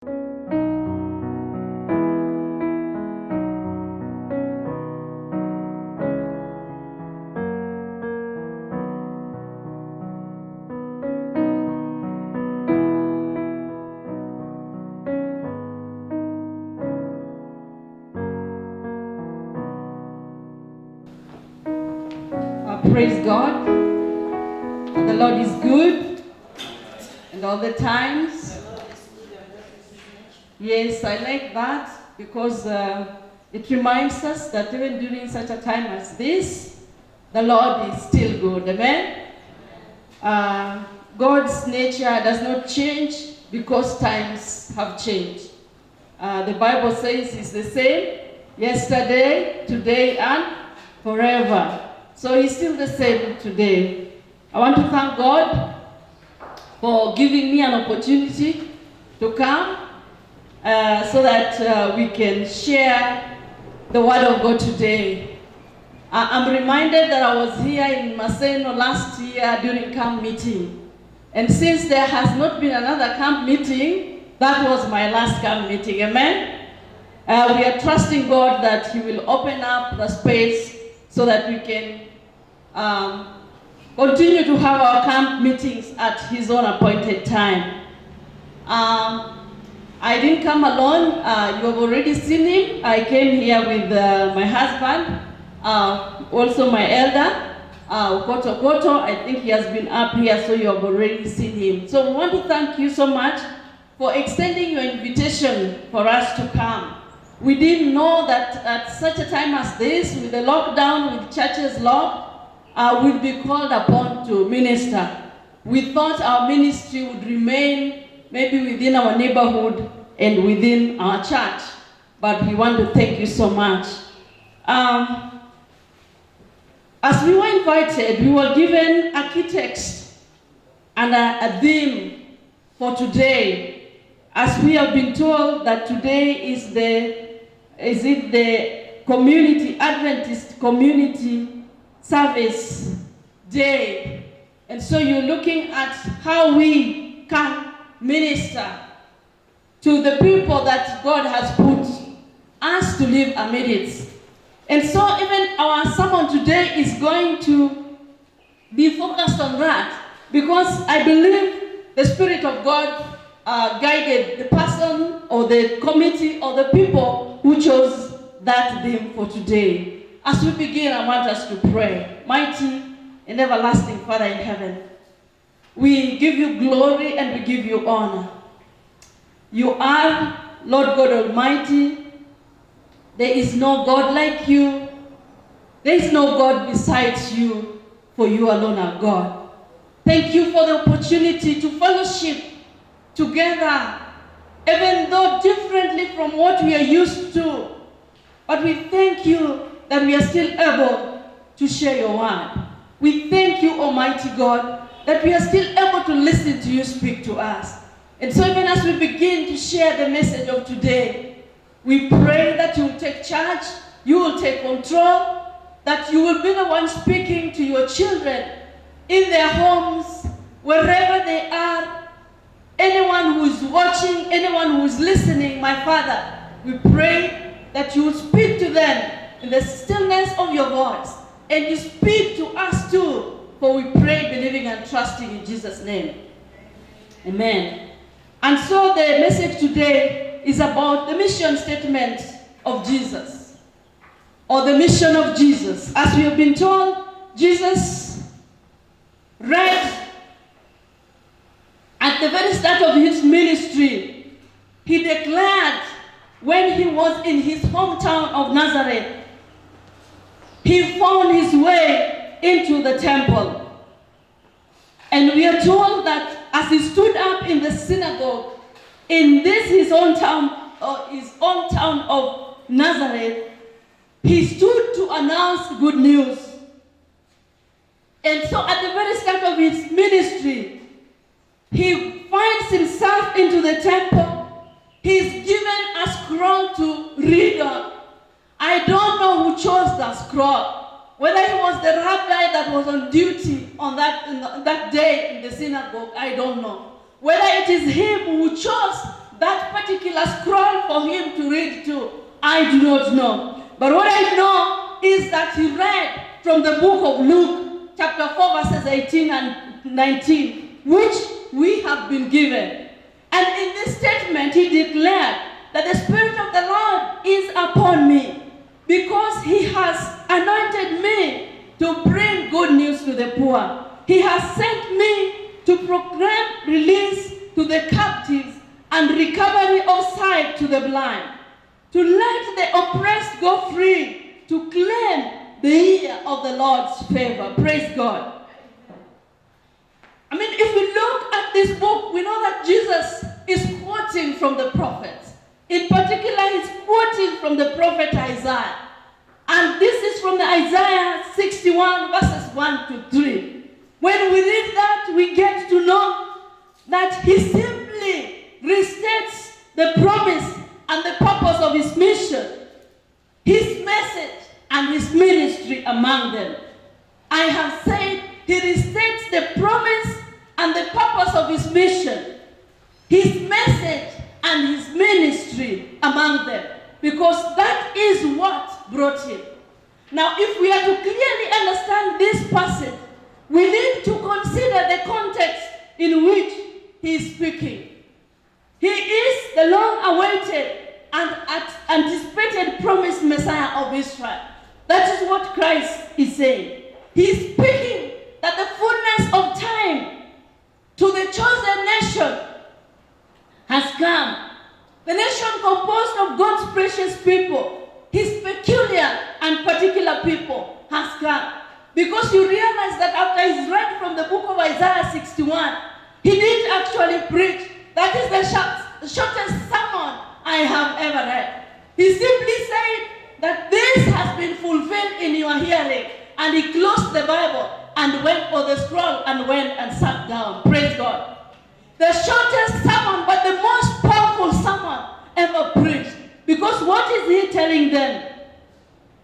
Praise God. The Lord is good, and all the times. Yes, I like that because it reminds us that even during such a time as this, the Lord is still good. Amen? God's nature does not change because times have changed. The Bible says it's the same yesterday, today, and forever. So he's still the same today. I want to thank God for giving me an opportunity to come so that we can share the word of God today. I'm reminded that I was here in Maseno last year during camp meeting. And since there has not been another camp meeting, that was my last camp meeting. Amen? We are trusting God that he will open up the space so that we can continue to have our camp meetings at his own appointed time. I didn't come alone. You have already seen him. I came here with my husband, also my elder, Koto. I think he has been up here, so you have already seen him. So we want to thank you so much for extending your invitation for us to come. We didn't know that at such a time as this, with the lockdown, with churches locked, we'll be called upon to minister. We thought our ministry would remain maybe within our neighborhood and within our church, but we want to thank you so much. As we were invited, we were given a key text and a theme for today, as we have been told that today is the Adventist Community Service Day. And so you're looking at how we can minister to the people that God has put us to live amidst. And so even our sermon today is going to be focused on that, because I believe the Spirit of God guided the person or the committee or the people who chose that theme for today. As we begin, I want us to pray. Mighty and everlasting Father in heaven, we give you glory and we give you honor. You are Lord God Almighty. There is no God like you. There is no God besides you, for you alone are God. Thank you for the opportunity to fellowship together, even though differently from what we are used to. But we thank you that we are still able to share your word. We thank you, Almighty God, that we are still able to listen to you speak to us. And so even as we begin to share the message of today, we pray that you will take charge, you will take control, that you will be the one speaking to your children in their homes, wherever they are, anyone who is watching, anyone who is listening, my Father, we pray that you will speak to them in the stillness of your voice, and you speak to us too, for we pray, believing and trusting in Jesus' name. Amen. And so the message today is about the mission statement of Jesus, or the mission of Jesus. As we have been told, Jesus read at the very start of his ministry, he declared when he was in his hometown of Nazareth, he found his way into the temple. And we are told that as he stood up in the synagogue in his own town of Nazareth, he stood to announce good news. And so at the very start of his ministry, he finds himself into the temple. He's given a scroll to read on. I don't know who chose the scroll. Whether he was the rabbi that was on duty on that day in the synagogue, I don't know. Whether it is him who chose that particular scroll for him to read to, I do not know. But what I know is that he read from the book of Luke, chapter 4, verses 18 and 19, which we have been given. And in this statement, he declared that the Spirit of the Lord is upon me, because he has anointed me to bring good news to the poor. He has sent me to proclaim release to the captives and recovery of sight to the blind, to let the oppressed go free, to claim the year of the Lord's favor. Praise God. I mean, if we look at this book, we know that Jesus is quoting from the prophets. In particular, he's quoting from the prophet Isaiah. And this is from the Isaiah 61, verses 1 to 3. When we read that, we get to know that he simply restates the promise and the purpose of his mission, his message, and his ministry among them. I have said he restates the promise and the purpose of his mission, his message, and his ministry among them, because that is what brought him. Now, if we are to clearly understand this passage, we need to consider the context in which he is speaking. He is the long-awaited and anticipated promised Messiah of Israel. That is what Christ is saying. He is speaking that the fullness of time to the chosen nation has come. The nation composed of God's precious people, his peculiar and particular people, has come. Because you realize that after he's read from the book of Isaiah 61, he did actually preach. That is the shortest sermon I have ever read. He simply said that this has been fulfilled in your hearing. And he closed the Bible and went for the scroll and went and sat down. Praise God. The shortest sermon, but the most powerful sermon ever preached. Because what is he telling them?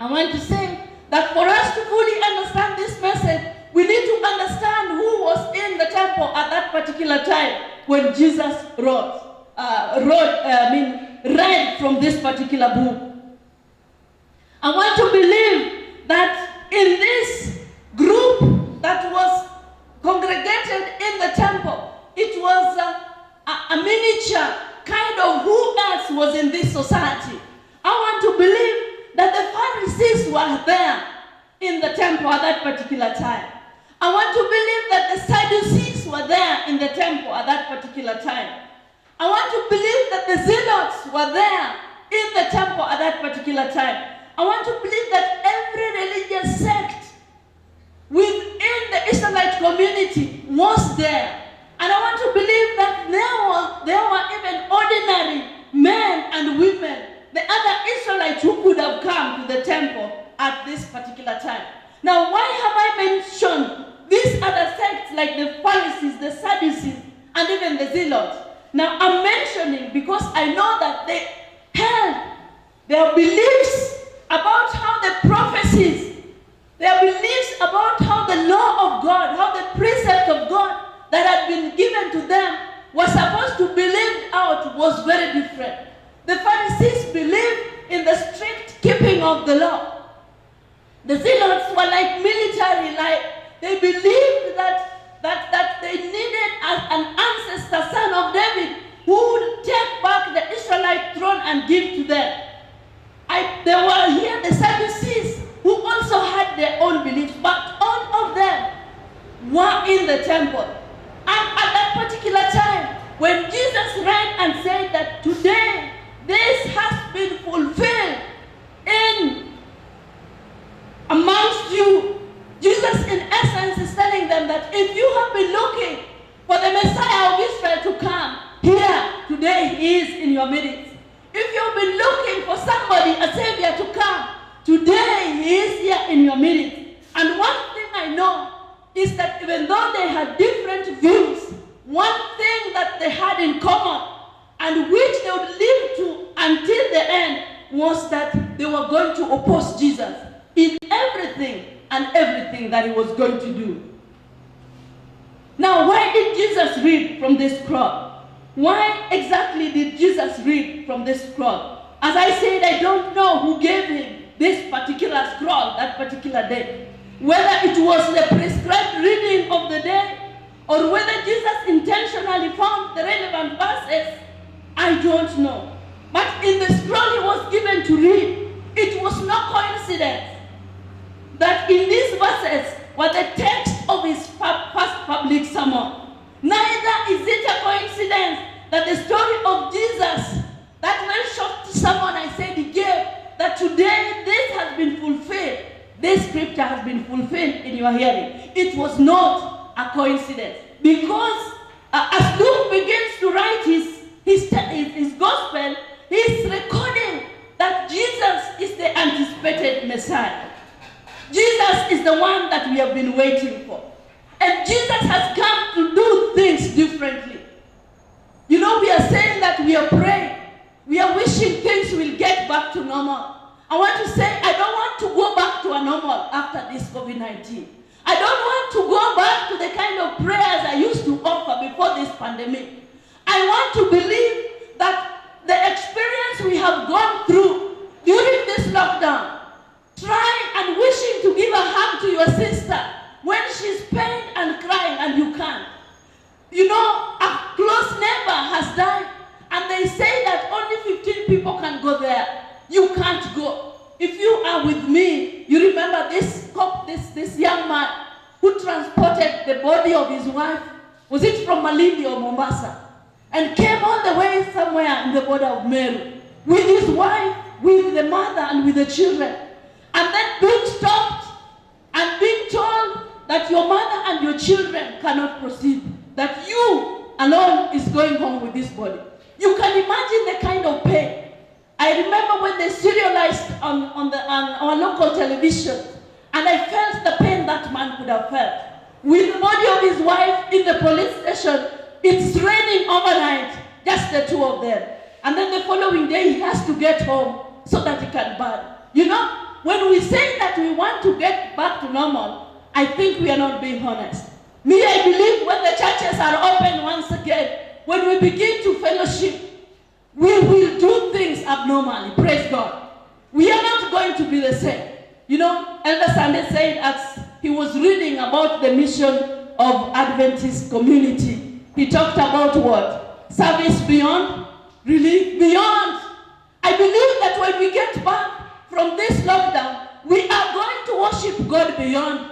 I want to say that for us to fully understand this message, we need to understand who was in the temple at that particular time when Jesus read from this particular book. I want to believe that in this group that was congregated in the temple, it was a miniature kind of who else was in this society. I want to believe that the Pharisees were there in the temple at that particular time. I want to believe that the Sadducees were there in the temple at that particular time. I want to believe that the Zealots were there in the temple at that particular time. I want to believe that every religious sect within the Israelite community was there. And I want to believe that there were even ordinary men and women, the other Israelites who could have come to the temple at this particular time. Now, why have I mentioned these other sects like the Pharisees, the Sadducees, and even the Zealots? Now, I'm mentioning because I know that they held their beliefs about how the prophecies, their beliefs about how the law of God, how the precept of God that had been given to them was supposed to be lived out was very different. The Pharisees believed in the strict keeping of the law. The Zealots were like military, like they believed that they needed an ancestor, son of David, who would take back the Israelite throne and give to them. There were here the Sadducees who also had their own beliefs, but all of them were in the temple. And at that particular time, when Jesus read and said that today this has been fulfilled amongst you, Jesus in essence is telling them that if you have been looking for the Messiah of Israel to come, here today he is in your midst. If you've been looking for somebody, a Savior to come, today he is here in your midst. And one thing I know is that even though they had different views, one thing that they had in common and which they would live to until the end was that they were going to oppose Jesus in everything and everything that he was going to do. Now, why did Jesus read from this scroll? Why exactly did Jesus read from this scroll? As I said, I don't know who gave him this particular scroll that particular day. Whether it was the prescribed reading of the day or whether Jesus intentionally found the relevant verses, I don't know. But in the scroll he was given to read, it was no coincidence that in these verses were the text of his first public sermon. Neither is it a coincidence that the story of Jesus, that very short sermon I said he gave, that today this has been fulfilled. This scripture has been fulfilled in your hearing. It was not a coincidence. Because as Luke begins to write his gospel, he's recording that Jesus is the anticipated Messiah. Jesus is the one that we have been waiting for. And Jesus has come to do things differently. You know, we are saying that we are praying. We are wishing things will get back to normal. I want to say, I don't want to go back to a normal after this COVID-19. I don't want to go back to the kind of prayers I used to offer before this pandemic. I want to believe that the experience we have gone through during this lockdown, trying and wishing to give a hug to your sister when she's pained and crying and you can't. You know, a close neighbor has died and they say that only 15 people can go there. You can't go. If you are with me, you remember this young man who transported the body of his wife, was it from Malindi or Mombasa, and came all the way somewhere in the border of Meru with his wife, with the mother and with the children, and then being stopped and being told that your mother and your children cannot proceed, that you alone is going home with this body. You can imagine the kind of pain. I remember when they serialized on our local television, and I felt the pain that man could have felt. With the body of his wife in the police station, it's raining overnight, just the two of them. And then the following day he has to get home so that he can burn. You know, when we say that we want to get back to normal, I think we are not being honest. Me, I believe when the churches are open once again, when we begin to fellowship, we will do things abnormally. Praise God. We are not going to be the same. You know, Elder Sunday said as he was reading about the mission of Adventist community, he talked about what? Service beyond, relief beyond. I believe that when we get back from this lockdown, we are going to worship God beyond,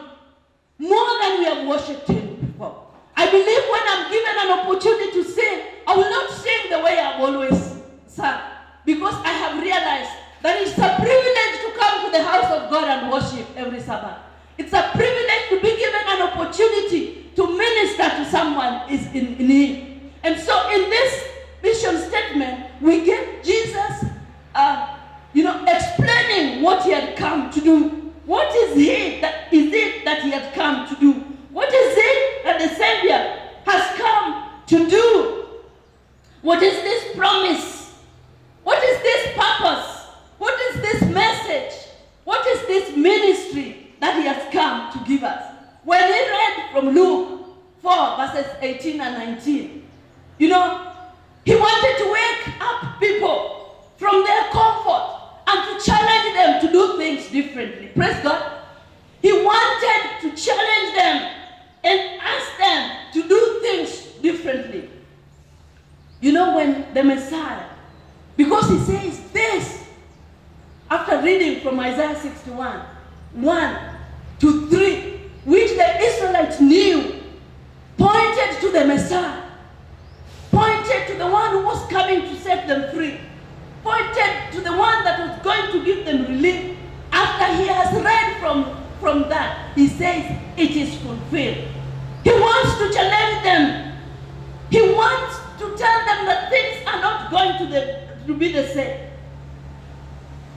more than we have worshipped him before. I believe when I'm given an opportunity to sing, I will not sing the way I've always sung, because I have realized that it's a privilege to come to the house of God and worship every Sabbath. It's a privilege to be given an opportunity to minister to someone is in need. And so in this mission statement, we get Jesus, explaining what he had come to do. What is it that he had come to do? What is it that the Savior has come to do? What is this promise? What is this purpose? What is this message? What is this ministry that he has come to give us? When he read from Luke 4 verses 18 and 19, he wanted to wake up people from their comfort and to challenge them to do things differently. Praise God. He wanted to challenge them and ask them to do things differently. When the Messiah, because he says this, after reading from Isaiah 61, 1 to 3, which the Israelites knew, pointed to the Messiah, pointed to the one who was coming to set them free, pointed to the one that was going to give them relief. After he has read from that, he says, it is fulfilled. He wants to challenge them. He wants to tell them that things are not going to be the same.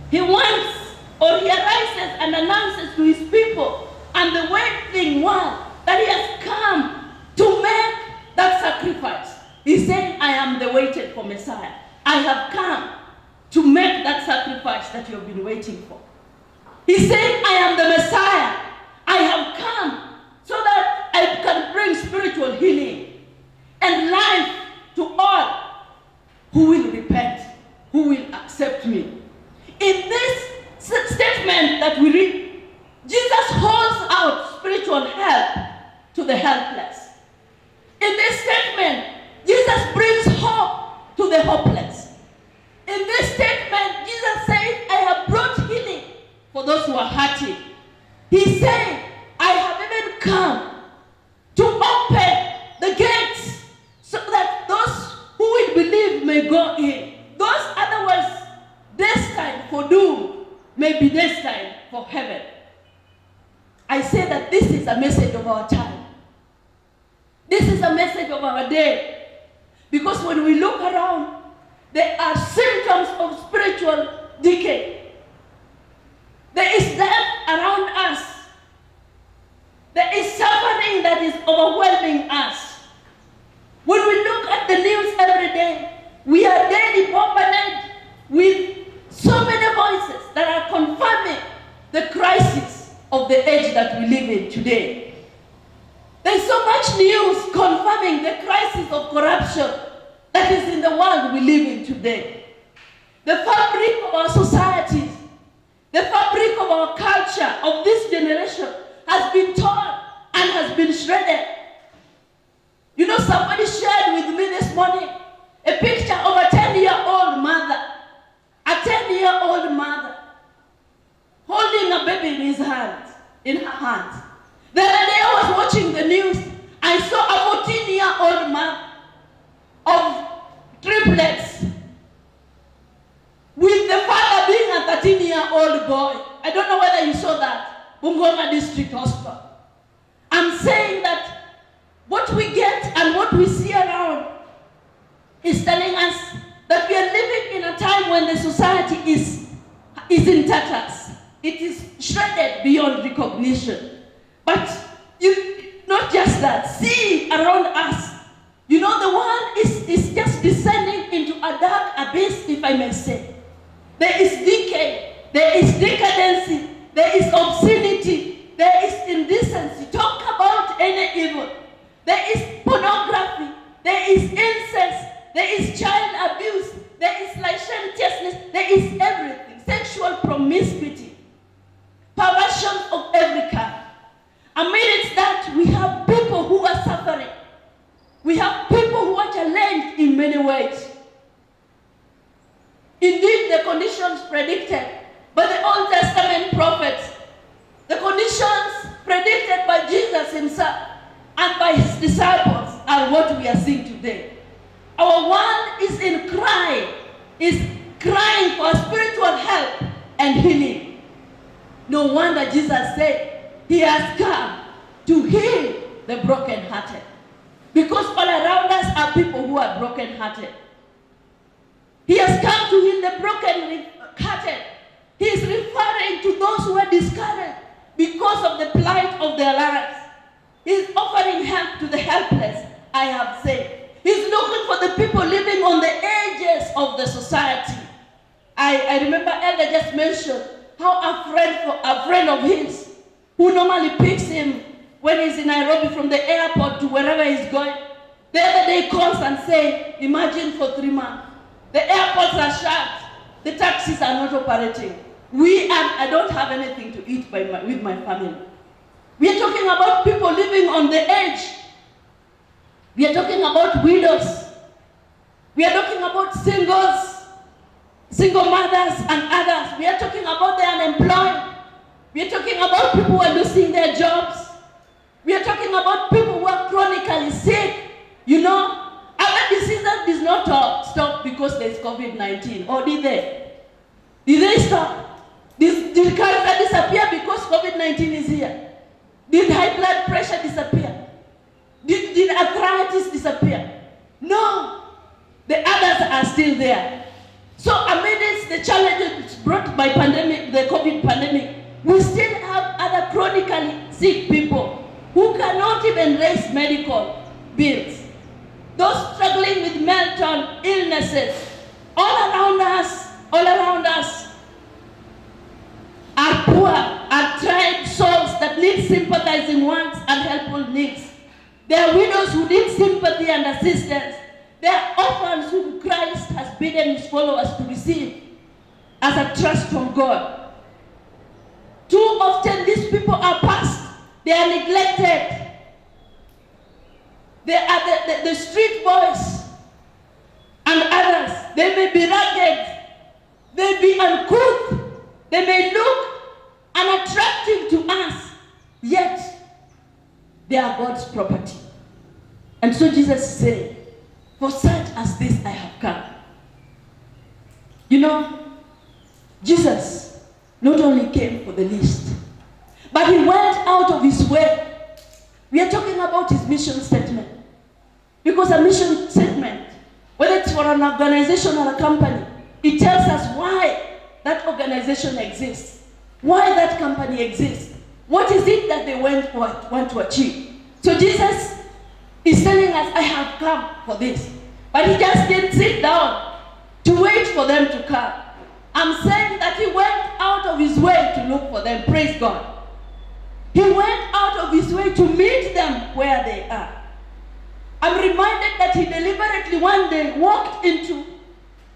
He arises and announces to his people and the waiting one that he has come to make that sacrifice. He's saying, I am the waited for Messiah. I have come to make that sacrifice that you have been waiting for. He's saying, I am the Messiah. I have come so that I can bring spiritual healing and life to all who will repent, who will accept me. In this statement that we read, Jesus holds out spiritual help to the helpless. In this statement, Jesus brings hope to the hopeless. In this statement, Jesus says, I have brought healing for those who are hurting. He said, I have even come to open the gates so that those who will believe may go in. Those otherwise destined for doom may be destined for heaven. I say that this is a message of our time. This is a message of our day. Because when we look around, there are symptoms of spiritual decay. There is death around us. There is suffering that is overwhelming us. When we look at the news every day, we are daily bombarded with so many voices that are confirming the crisis of the age that we live in today. There's so much news confirming the crisis of corruption that is in the world we live in today. The fabric of our societies, the fabric of our culture, of this generation has been torn and has been shredded. You know, somebody shared with me this morning a picture of a 10-year-old mother. A 10-year-old mother holding a baby in his hands, in her hands. The other day I was watching the news. I saw a 14-year-old mother of triplets with the father being a 13-year-old boy. I don't know whether you saw that. Bungoma District Hospital. I'm saying that what we get and what we see around is telling us that we are living in a time when the society is in tatters. It is shredded beyond recognition. But not just that, see around us. You know, the world is just descending into a dark abyss, if I may say. There is decay, there is decadency, there is obscenity, there is indecency. Talk about any evil. There is pornography, there is incest, there is child abuse, there is licentiousness, there is everything. Sexual promiscuity, perversions of every kind. Amidst that, we have people who are suffering. We have people who are challenged in many ways. Indeed, the conditions predicted by the Old Testament prophets, the conditions predicted by Jesus himself and by his disciples are what we are seeing today. Our world is crying for spiritual help and healing. No wonder Jesus said he has come to heal the brokenhearted. Because all around us are people who are brokenhearted. He has come to heal the brokenhearted. He is referring to those who are discouraged because of the plight of their lives. He is offering help to the helpless, I have said. He's looking for the people living on the edges of the society. I remember Elder just mentioned how a friend of his who normally picks him when he's in Nairobi from the airport to wherever he's going, the other day calls and says, imagine for 3 months, the airports are shut, the taxis are not operating. I don't have anything to eat with my family. We are talking about people living on the edge. We are talking about widows. We are talking about single mothers and others. We are talking about the unemployed. We are talking about people who are losing their jobs. We are talking about people who are chronically sick. You know, other diseases did not stop because there is COVID-19. Or did they? Did they stop? Did cancer disappear because COVID-19 is here? Did high blood pressure disappear? Did arthritis disappear? No. The others are still there. So amidst the challenges brought by the COVID pandemic, we still have other chronically sick people who cannot even raise medical bills. Those struggling with mental illnesses, all around us are poor, are tried souls that need sympathizing ones and helpful needs. There are widows who need sympathy and assistance. They are orphans whom Christ has bidden his followers to receive as a trust from God. Too often these people are past. They are neglected. They are the street boys and others. They may be ragged. They may be uncouth. They may look unattractive to us, yet they are God's property. And so Jesus said, for such as this I have come. You know, Jesus not only came for the least, but he went out of his way. We are talking about his mission statement. Because a mission statement, whether it's for an organization or a company, it tells us why that organization exists, why that company exists, what is it that they want to achieve. So Jesus is telling us, I have come for this. But he just didn't sit down to wait for them to come. I'm saying that he went out of his way to look for them. Praise God. He went out of his way to meet them where they are. I'm reminded that he deliberately one day walked into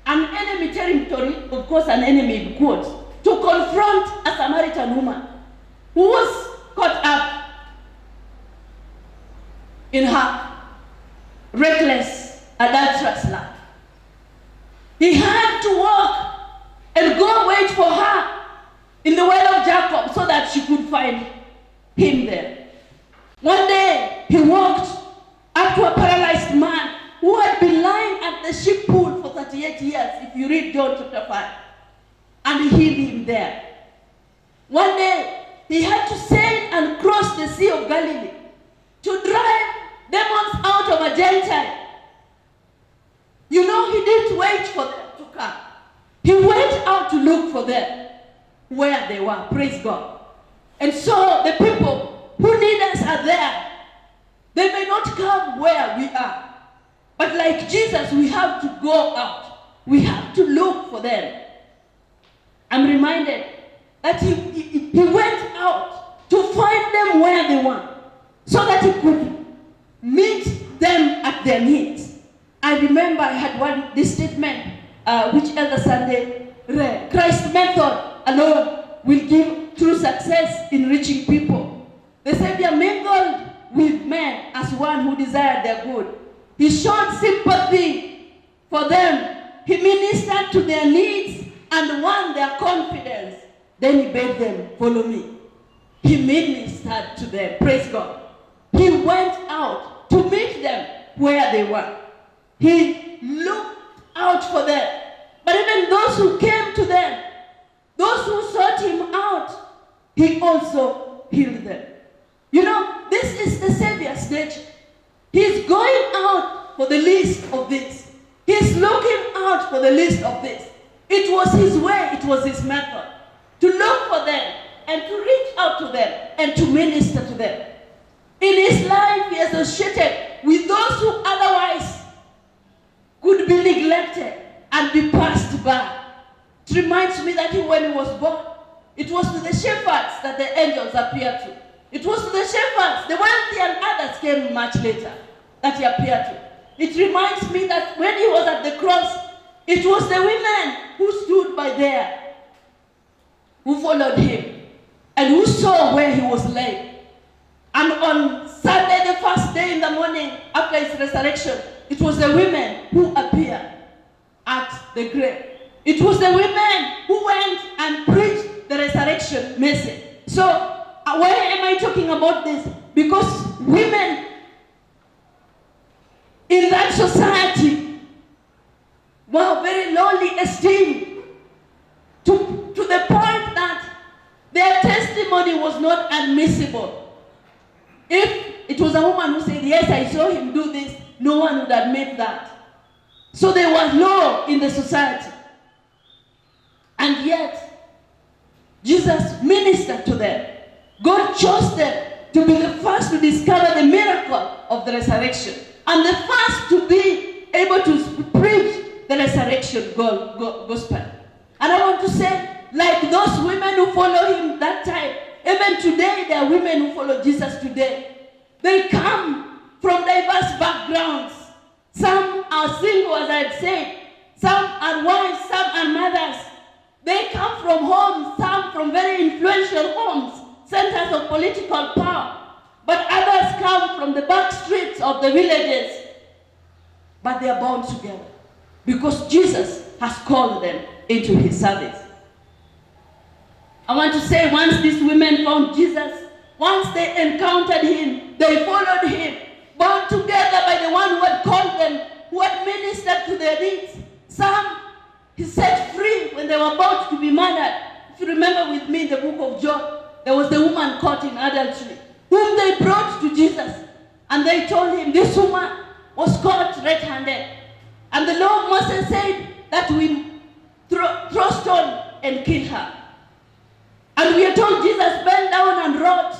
an enemy territory, of course an enemy in quotes, to confront a Samaritan woman who was caught up in her reckless, adulterous life. He had to walk and go wait for her in the well of Jacob so that she could find him there. One day, he walked up to a paralyzed man who had been lying at the sheep pool for 38 years, if you read John chapter 5, and he healed him there. One day, he had to sail and cross the Sea of Galilee to drive demons out of a Gentile. You know, he didn't wait for them to come. He went out to look for them where they were. Praise God. And so the people who need us are there. They may not come where we are. But like Jesus, we have to go out. We have to look for them. I'm reminded that he went out to find them where they were, so that he could meet them at their needs. I remember I had this statement, which Elder Sunday read. Christ's method alone will give true success in reaching people. The Savior mingled with men as one who desired their good. He showed sympathy for them. He ministered to their needs and won their confidence. Then he bade them, follow me. He ministered to them. Praise God. He went out to meet them where they were. He looked out for them. But even those who came to them, those who sought him out, he also healed them. You know, this is the Savior's nature. He's going out for the least of this. He's looking out for the least of this. It was his way, it was his method to look for them and to reach out to them and to minister to them. In his life, he associated with those who otherwise could be neglected and be passed by. It reminds me that when he was born, it was to the shepherds that the angels appeared to. It was to the shepherds, the wealthy and others came much later, that he appeared to. It reminds me that when he was at the cross, it was the women who stood by there, who followed him, and who saw where he was laid. And on Sunday, the first day in the morning after his resurrection, it was the women who appeared at the grave. It was the women who went and preached the resurrection message. So, why am I talking about this? Because women in that society were very lowly esteemed to the point that their testimony was not admissible. If it was a woman who said, yes, I saw him do this, no one would admit that. So they were low in the society. And yet, Jesus ministered to them. God chose them to be the first to discover the miracle of the resurrection and the first to be able to preach the resurrection gospel. And I want to say, like those women who follow him that time, even today there are women who follow Jesus today. They come from diverse backgrounds. Some are single, as I had said. Some are wives, some are mothers. They come from homes, some from very influential homes, centers of political power. But others come from the back streets of the villages. But they are bound together because Jesus has called them into his service. I want to say, once these women found Jesus, once they encountered him, they followed him, bound together by the one who had called them, who had ministered to their needs. Some he set free when they were about to be murdered. If you remember with me in the book of John, there was the woman caught in adultery, whom they brought to Jesus. And they told him, this woman was caught red-handed. And the law of Moses said that we throw stone and kill her. And we are told Jesus bent down and wrote.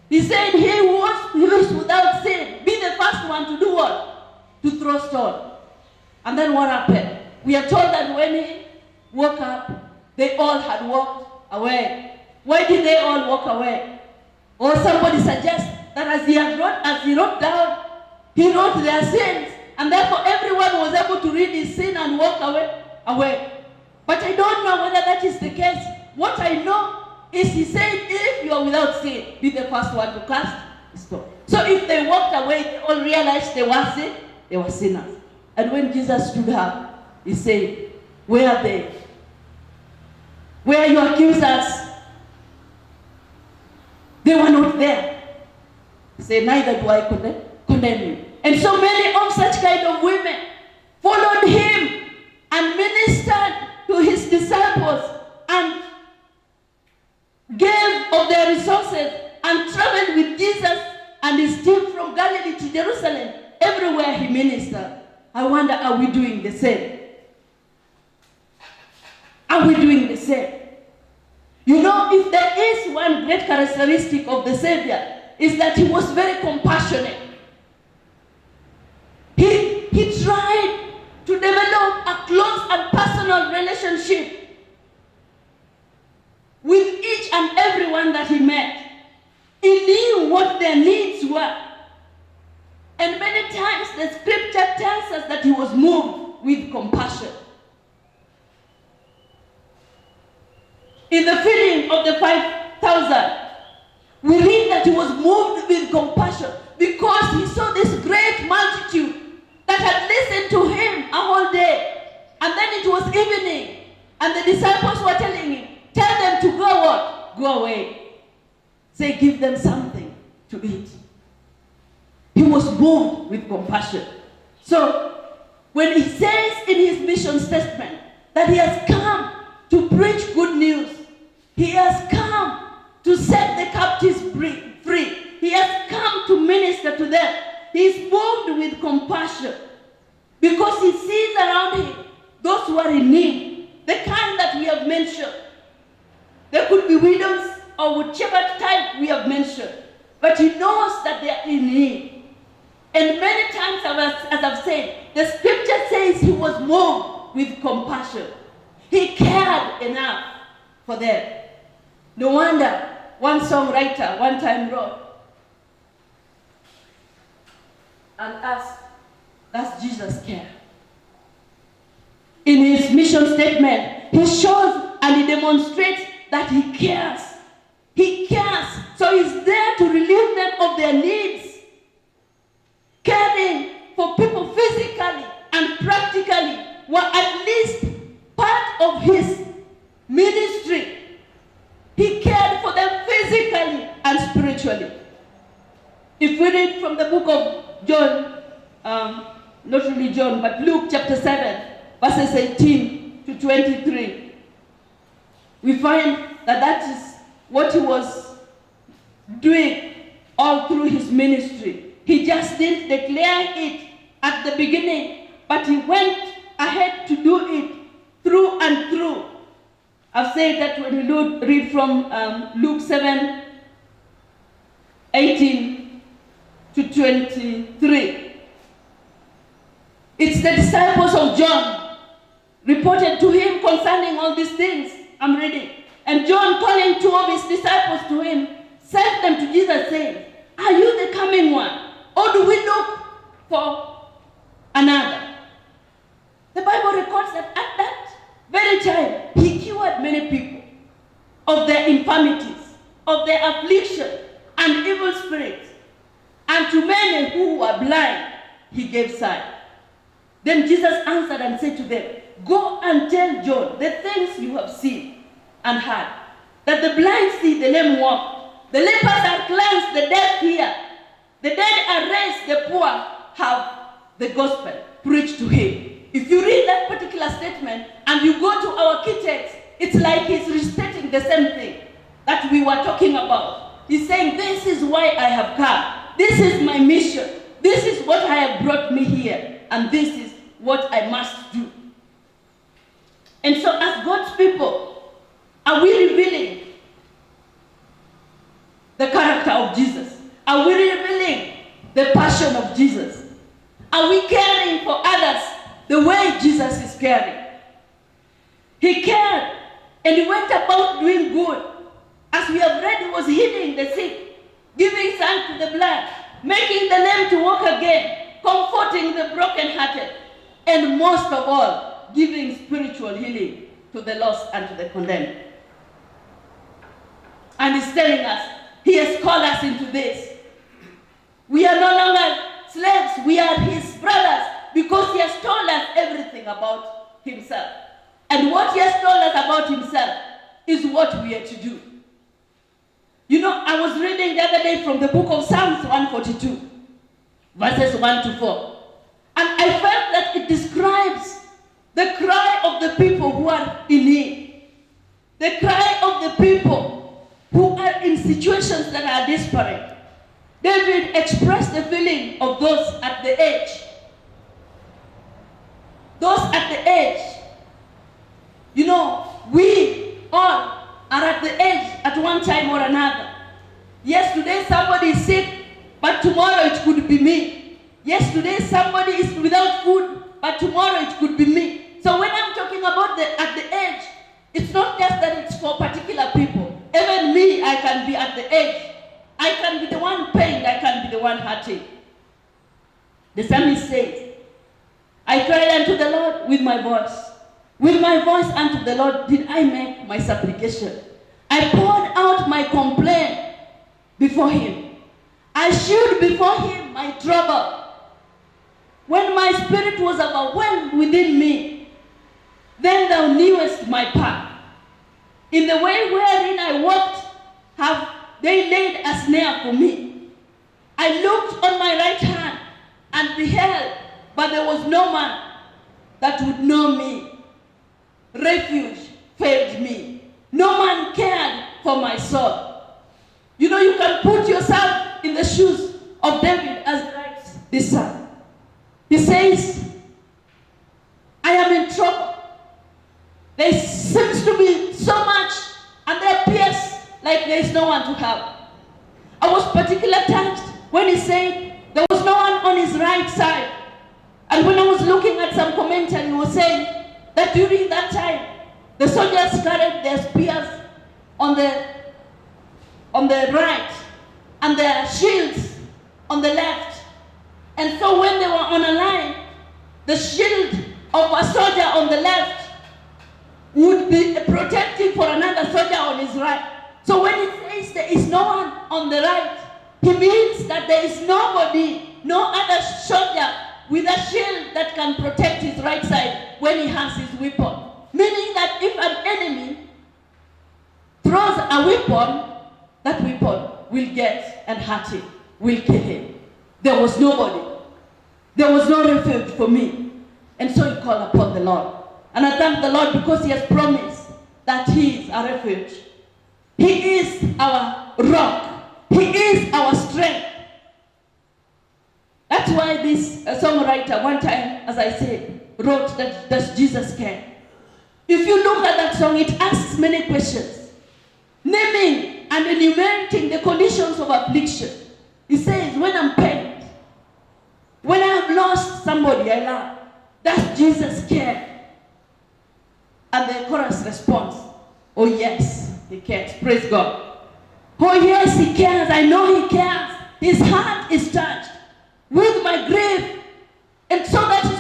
He said, he who is without sin, be the first one to do what? To throw stone. And then what happened? We are told that when he woke up, they all had walked away. Why did they all walk away? Or somebody suggests that as he wrote down, he wrote their sins, and therefore everyone was able to read his sin and walk away. But I don't know whether that is the case. What I know is he said, if you are without sin, be the first one to cast a stone. So if they walked away, they all realized they were sinners. And when Jesus stood up, he said, where are they? Where are your accusers? They were not there. He said, neither do I condemn you. And so many of such kind of women followed him and ministered to his disciples and gave of their resources and traveled with Jesus and his team from Galilee to Jerusalem. Everywhere he ministered. I wonder, are we doing the same? Are we doing the same? You know, if there is one great characteristic of the Savior, is that he was very compassionate. He tried to develop a close and personal relationship with each and everyone that he met. He knew what their needs were. And many times the scripture tells us that he was moved with compassion. In the feeding of the 5,000, we read that he was moved with compassion because he saw this great multitude that had listened to him a whole day. And then it was evening, and the disciples were telling him, tell them to go what? Go away. Say, give them something to eat. He was moved with compassion. So, when he says in his mission statement that he has come to preach good news, he has come to set the captives free. He has come to minister to them. He is moved with compassion because he sees around him those who are in need, the kind that we have mentioned. There could be widows or whichever type we have mentioned, but he knows that they are in need. And many times, as I've said, the scripture says he was moved with compassion. He cared enough for them. No wonder one songwriter one time wrote and asked, does Jesus care? In his mission statement, he shows and he demonstrates that he cares. He cares. So he's there to relieve them of their needs. Caring for people physically and practically were at least part of his ministry. He cared for them physically and spiritually. If we read from the book of John, not really John, but Luke chapter 7, verses 18 to 23, we find that that is what he was doing all through his ministry. He just didn't declare it at the beginning, but he went ahead to do it through and through. I've said that when we read from Luke 7, 18 to 23, it's the disciples of John reported to him concerning all these things. I'm reading. And John, calling two of his disciples to him, sent them to Jesus saying, are you the coming one? Or do we look for another. The Bible records that at that very time, he cured many people of their infirmities, of their affliction and evil spirits. And to many who were blind, he gave sight. Then Jesus answered and said to them, go and tell John the things you have seen and heard, that the blind see, the lame walk, the lepers are cleansed, the deaf hear, the dead are raised, the poor have the gospel preached to him. If you read that particular statement and you go to our key text, it's like he's restating the same thing that we were talking about. He's saying, this is why I have come. This is my mission. This is what I have brought me here. And this is what I must do. And so as God's people, are we revealing the character of Jesus? Are we revealing the passion of Jesus? Are we caring for others the way Jesus is caring? He cared and he went about doing good. As we have read, he was healing the sick, giving sight to the blind, making the lame to walk again, comforting the brokenhearted, and most of all, giving spiritual healing to the lost and to the condemned. And he's telling us, he has called us into this. We are no longer slaves, we are his brothers, because he has told us everything about himself. And what he has told us about himself is what we are to do. You know, I was reading the other day from the book of Psalms 142, verses 1 to 4. And I felt that it describes the cry of the people who are in need. The cry of the people who are in situations that are desperate. David expressed the feeling of those at the edge. Those at the edge. You know, we all are at the edge at one time or another. Yes, today somebody is sick, but tomorrow it could be me. Yes, today somebody is without food, but tomorrow it could be me. So when I'm talking about at the edge, it's not just that it's for particular people. Even me, I can be at the edge. I can be the one pained, I can be the one hurting. The psalmist says, I cried unto the Lord with my voice. With my voice unto the Lord did I make my supplication. I poured out my complaint before him. I shewed before him my trouble. When my spirit was overwhelmed within me, then thou knewest my path. In the way wherein I walked, have they laid a snare for me. I looked on my right hand and beheld, but there was no man that would know me. Refuge failed me. No man cared for my soul. You know, you can put yourself in the shoes of David as writes this psalm. He says, I am in trouble. There seems to be so much, and there appears like there is no one to help. I was particularly touched when he said there was no one on his right side. And when I was looking at some commentary, he was saying that during that time, the soldiers carried their spears on the right and their shields on the left. And so when they were on a line, the shield of a soldier on the left would be protecting for another soldier on his right. So when it says there is no one on the right, he means that there is nobody, no other soldier with a shield that can protect his right side when he has his weapon. Meaning that if an enemy throws a weapon, that weapon will get and hurt him, will kill him. There was nobody. There was no refuge for me. And so he called upon the Lord. And I thank the Lord because he has promised that he is our refuge. He is our rock. He is our strength. That's why this songwriter one time, as I said, wrote that does Jesus care? If you look at that song, it asks many questions, naming and enumerating the conditions of affliction. It says, when I'm pained, when I have lost somebody I love, does Jesus care? And the chorus responds, oh yes, he cares. Praise God. Oh yes, he cares. I know he cares. His heart is touched with my grief, and so that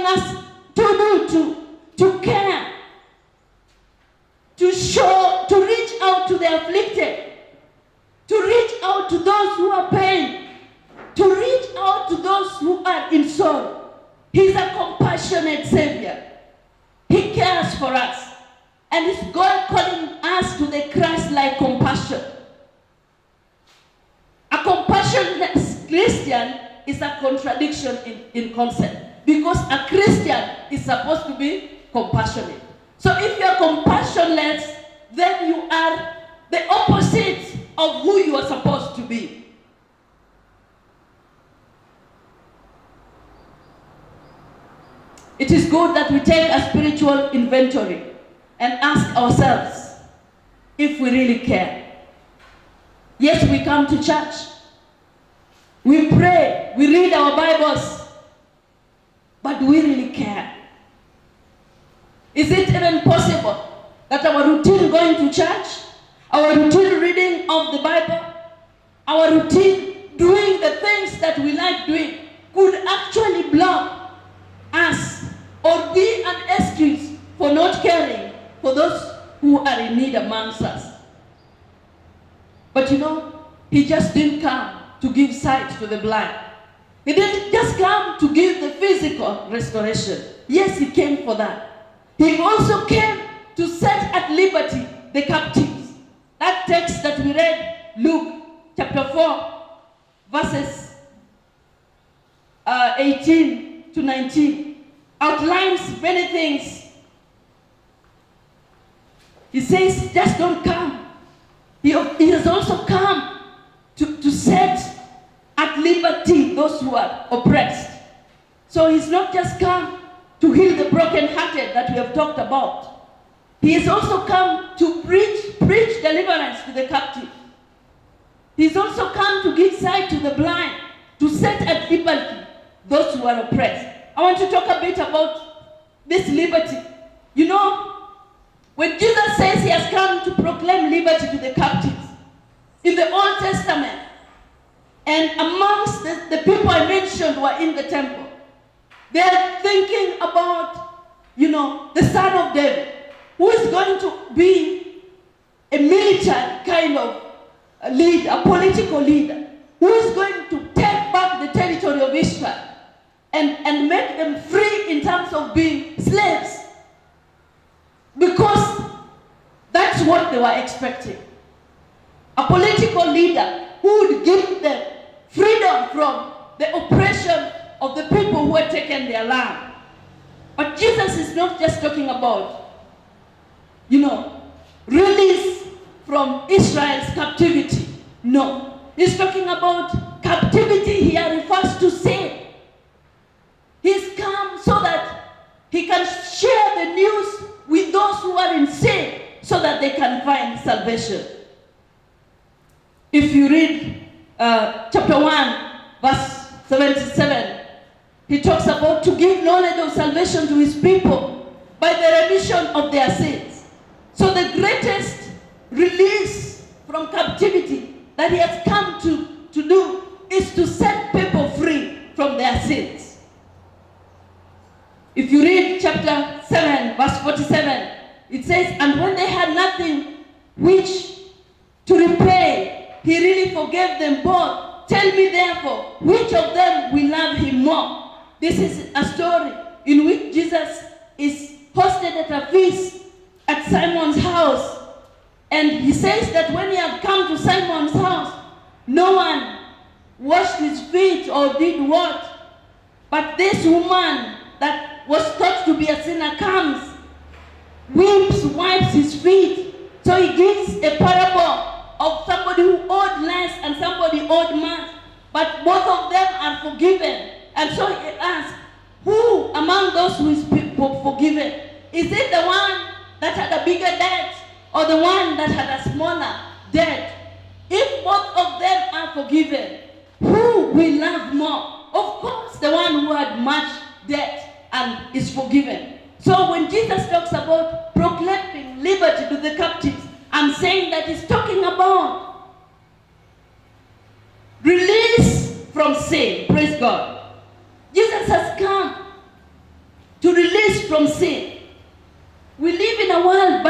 us to do, to care, to show, to reach out to the afflicted, to reach out to those who are pain, to reach out to those who are in sorrow. He's a compassionate Savior. He cares for us. And it's God calling us to the Christ-like compassion. A compassionate Christian is a contradiction in concept. Because a Christian is supposed to be compassionate. So if you are compassionless, then you are the opposite of who you are supposed to be. It is good that we take a spiritual inventory and ask ourselves if we really care. Yes, we come to church. We pray. We read our Bibles. But do we really care? Is it even possible that our routine going to church, our routine reading of the Bible, our routine doing the things that we like doing could actually block us or be an excuse for not caring for those who are in need amongst us? But you know, he just didn't come to give sight to the blind. He didn't just come to give the physical restoration. Yes, he came for that. He also came to set at liberty the captives. That text that we read, Luke chapter 4, verses 18 to 19, outlines many things. He says, just don't come. He has also come to set at liberty those who are oppressed. So he's not just come to heal the brokenhearted that we have talked about. He has also come to preach deliverance to the captive. He's also come to give sight to the blind, to set at liberty those who are oppressed. I want to talk a bit about this liberty. You know, when Jesus says he has come to proclaim liberty to the captives, in the Old Testament, and amongst the people I mentioned were in the temple, they are thinking about, you know, the son of David, who is going to be a military kind of leader, a political leader, who is going to take back the territory of Israel and make them free in terms of being slaves. Because that's what they were expecting. A political leader who would give them freedom from the oppression of the people who had taken their land. But Jesus is not just talking about, you know, release from Israel's captivity. No. He's talking about captivity here refers to sin. He's come so that he can share the news with those who are in sin so that they can find salvation. If you read chapter 1, verse 77, he talks about to give knowledge of salvation to his people by the remission of their sins. So the greatest release from captivity that he has come to do is to set people free from their sins. If you read chapter 7, verse 47, it says, and when they had nothing which to repay, he really forgave them both. Tell me therefore, which of them will love him more? This is a story in which Jesus is hosted at a feast at Simon's house. And he says that when he had come to Simon's house, no one washed his feet or did what? But this woman that was thought to be a sinner comes, weeps, wipes his feet. So he gives a parable of somebody who owed less and somebody owed much. But both of them are forgiven. And so he asks, who among those who is forgiven? Is it the one that had a bigger debt or the one that had a smaller debt? If both of them are forgiven, who will love more? Of course, the one who had much debt and is forgiven. So when Jesus talks about proclaiming liberty to the captives, I'm saying that he's talking about release from sin. Praise God. Jesus has come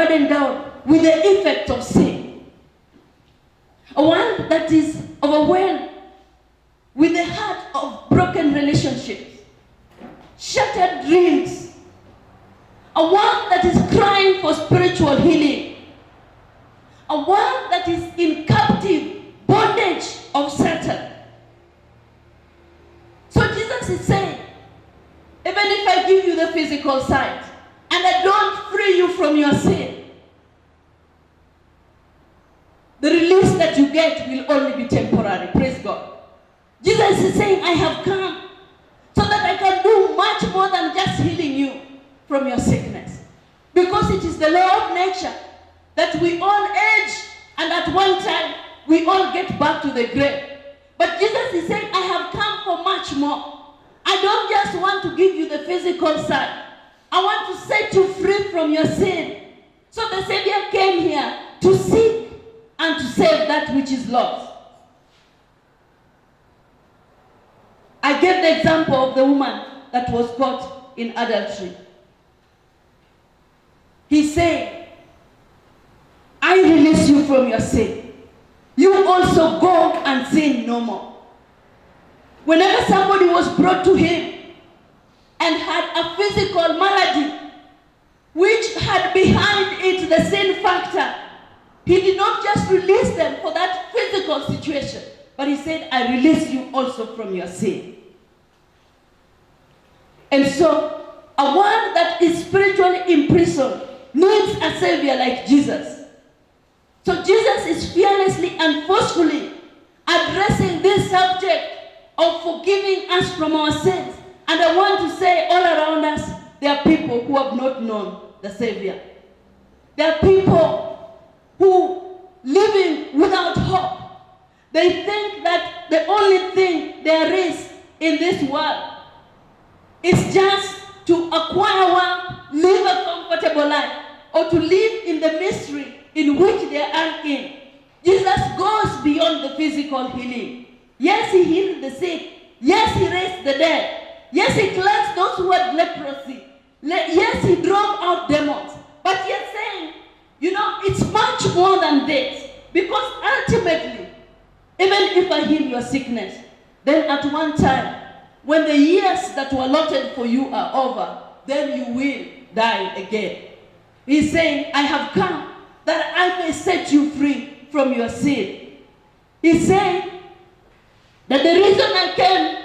burdened down with the effects of sin. A world that is overwhelmed with the heart of broken relationships, shattered dreams. A world that is crying for spiritual healing. A world that is in captive bondage of Satan. So Jesus is saying, even if I give you the physical sight and I don't free you from your sin, the release that you get will only be temporary. Praise God. Jesus is saying, I have come so that I can do much more than just healing you from your sickness. Because it is the law of nature that we all age, and at one time we all get back to the grave. But Jesus is saying, I have come for much more. I don't just want to give you the physical side. I want to set you free from your sin. So the Savior came here to seek and to save that which is lost. I gave the example of the woman that was caught in adultery. He said, I release you from your sin. You also go and sin no more. Whenever somebody was brought to him and had a physical malady, which had behind it the sin factor, he did not just release them for that physical situation, but he said, I release you also from your sin. And so, a world that is spiritually imprisoned needs a Savior like Jesus. So Jesus is fearlessly and forcefully addressing this subject of forgiving us from our sins. And I want to say, all around us, there are people who have not known the Savior. There are people who living without hope. They think that the only thing there is in this world is just to acquire wealth, live a comfortable life, or to live in the mystery in which they are in. Jesus goes beyond the physical healing. Yes, he healed the sick. Yes, he raised the dead. Yes, he cleansed those who had leprosy. Yes, he drove out demons. But he is saying, it's much more than this. Because ultimately, even if I heal your sickness, then at one time, when the years that were allotted for you are over, then you will die again. He's saying, I have come that I may set you free from your sin. He's saying that the reason I came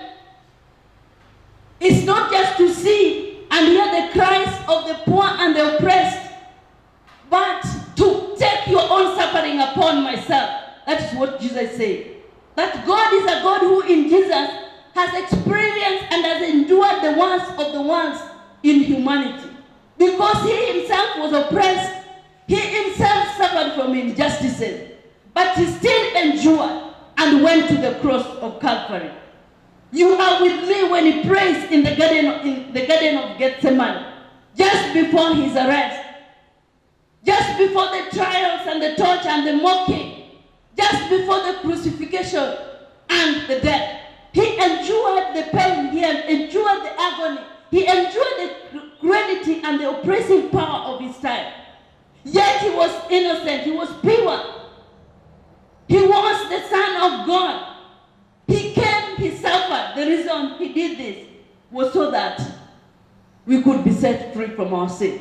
is not just to see and hear the cries of the poor and the oppressed, but to take your own suffering upon myself. That is what Jesus said. That God is a God who in Jesus has experienced and has endured the worst of the ones in humanity. Because he himself was oppressed, he himself suffered from injustices, but he still endured and went to the cross of Calvary. You are with me when he prays in the Garden of Gethsemane, just before his arrest, just before the trials and the torture and the mocking, just before the crucifixion and the death. He endured the pain, he endured the agony, he endured the cruelty and the oppressive power of his time. Yet he was innocent, he was pure. He was the Son of God. He came, he suffered. The reason he did this was so that we could be set free from our sin.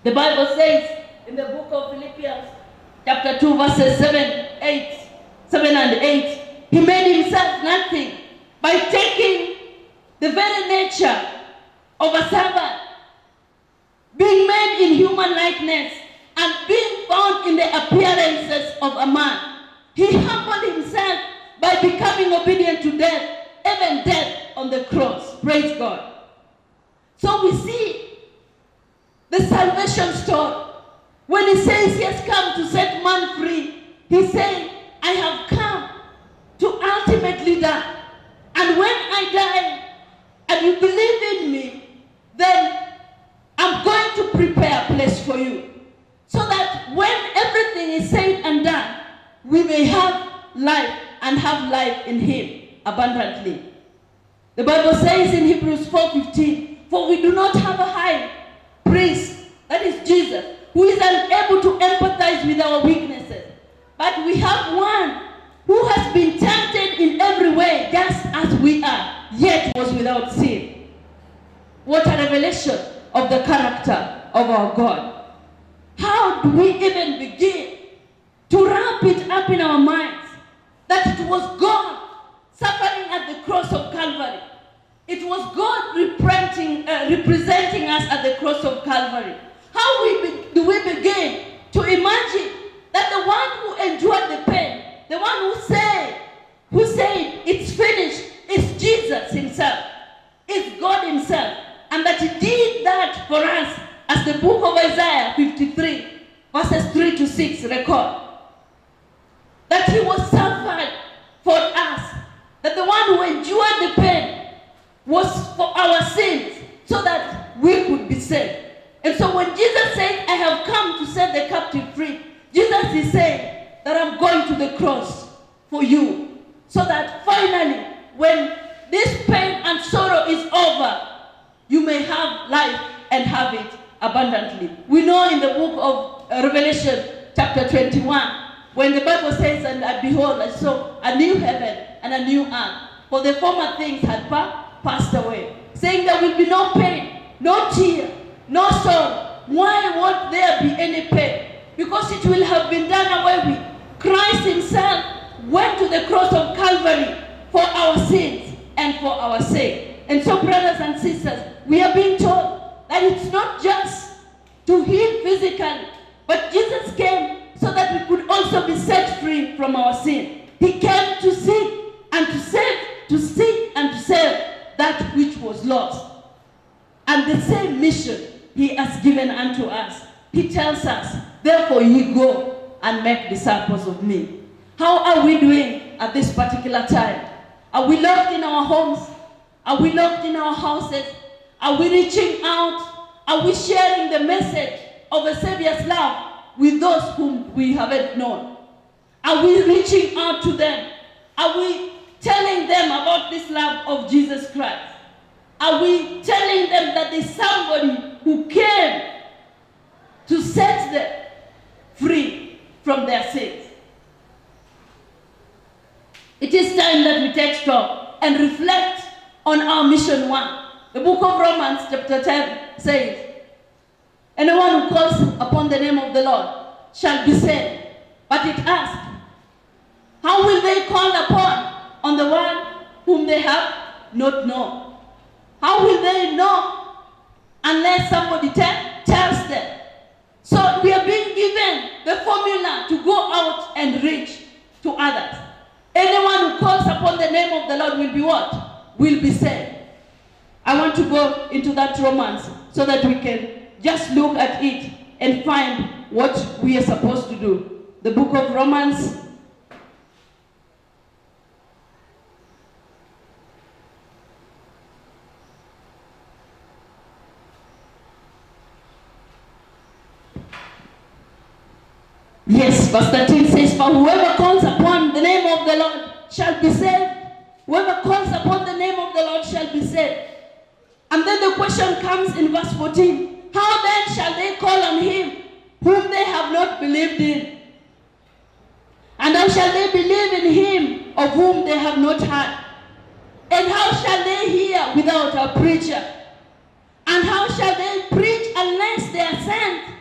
The Bible says in the book of Philippians, chapter 2, verses 7 and 8, he made himself nothing by taking the very nature of a servant, being made in human likeness, and being found in the appearances of a man. He humbled himself by becoming obedient to death, even death on the cross. Praise God. So we see the salvation story. When he says he has come to set man free, he's saying, I have come to ultimately die. And when I die, and you believe in me, then I'm going to prepare a place for you. So that when everything is said and done, we may have life and have life in him abundantly. The Bible says in Hebrews 4:15, for we do not have a high priest, that is Jesus, who is unable to empathize with our weaknesses. But we have one who has been tempted in every way, just as we are, yet was without sin. What a revelation of the character of our God. How do we even begin to wrap it up in our minds that it was God suffering at the cross of Calvary? It was God representing us at the cross of Calvary. How do we begin to imagine that the one who endured the pain, the one who said it's finished, is Jesus himself, is God himself, and that he did that for us, as the book of Isaiah 53 verses 3 to 6 record, that he was suffered for us, that the one who endured the pain was for our sins, so that we could be saved. And so when Jesus said, I have come to set the captive free, Jesus is saying that I'm going to the cross for you, so that finally, when this pain and sorrow is over, you may have life and have it abundantly. We know in the book of Revelation chapter 21, when the Bible says, and behold, I saw a new heaven and a new earth, for the former things had passed away, saying there will be no pain, no tear, no sorrow. Why won't there be any pain? Because it will have been done away with. Christ himself went to the cross of Calvary for our sins and for our sake. And so, brothers and sisters, we are being told that it's not just to heal physically, but Jesus came so that we could also be set free from our sin. He came to seek and to save, to seek and to save that which was lost. And the same mission he has given unto us. He tells us, therefore ye go and make disciples of me. How are we doing at this particular time? Are we locked in our homes? Are we locked in our houses? Are we reaching out? Are we sharing the message of the Savior's love with those whom we haven't known? Are we reaching out to them? Are we telling them about this love of Jesus Christ? Are we telling them that there's somebody who came to set them free from their sins? It is time that we take stock and reflect on our mission one. The book of Romans chapter 10 says, anyone who calls upon the name of the Lord shall be saved. But it asks, how will they call upon on the one whom they have not known? How will they know unless somebody tells them? So we are being given the formula to go out and reach to others. Anyone who calls upon the name of the Lord will be what? Will be saved. I want to go into that Romans so that we can just look at it and find what we are supposed to do. The book of Romans. Yes, verse 13 says, for whoever calls upon the name of the Lord shall be saved. Whoever calls upon the name of the Lord shall be saved. And then the question comes in verse 14. How then shall they call on him whom they have not believed in? And how shall they believe in him of whom they have not heard? And how shall they hear without a preacher? And how shall they preach unless they are sent?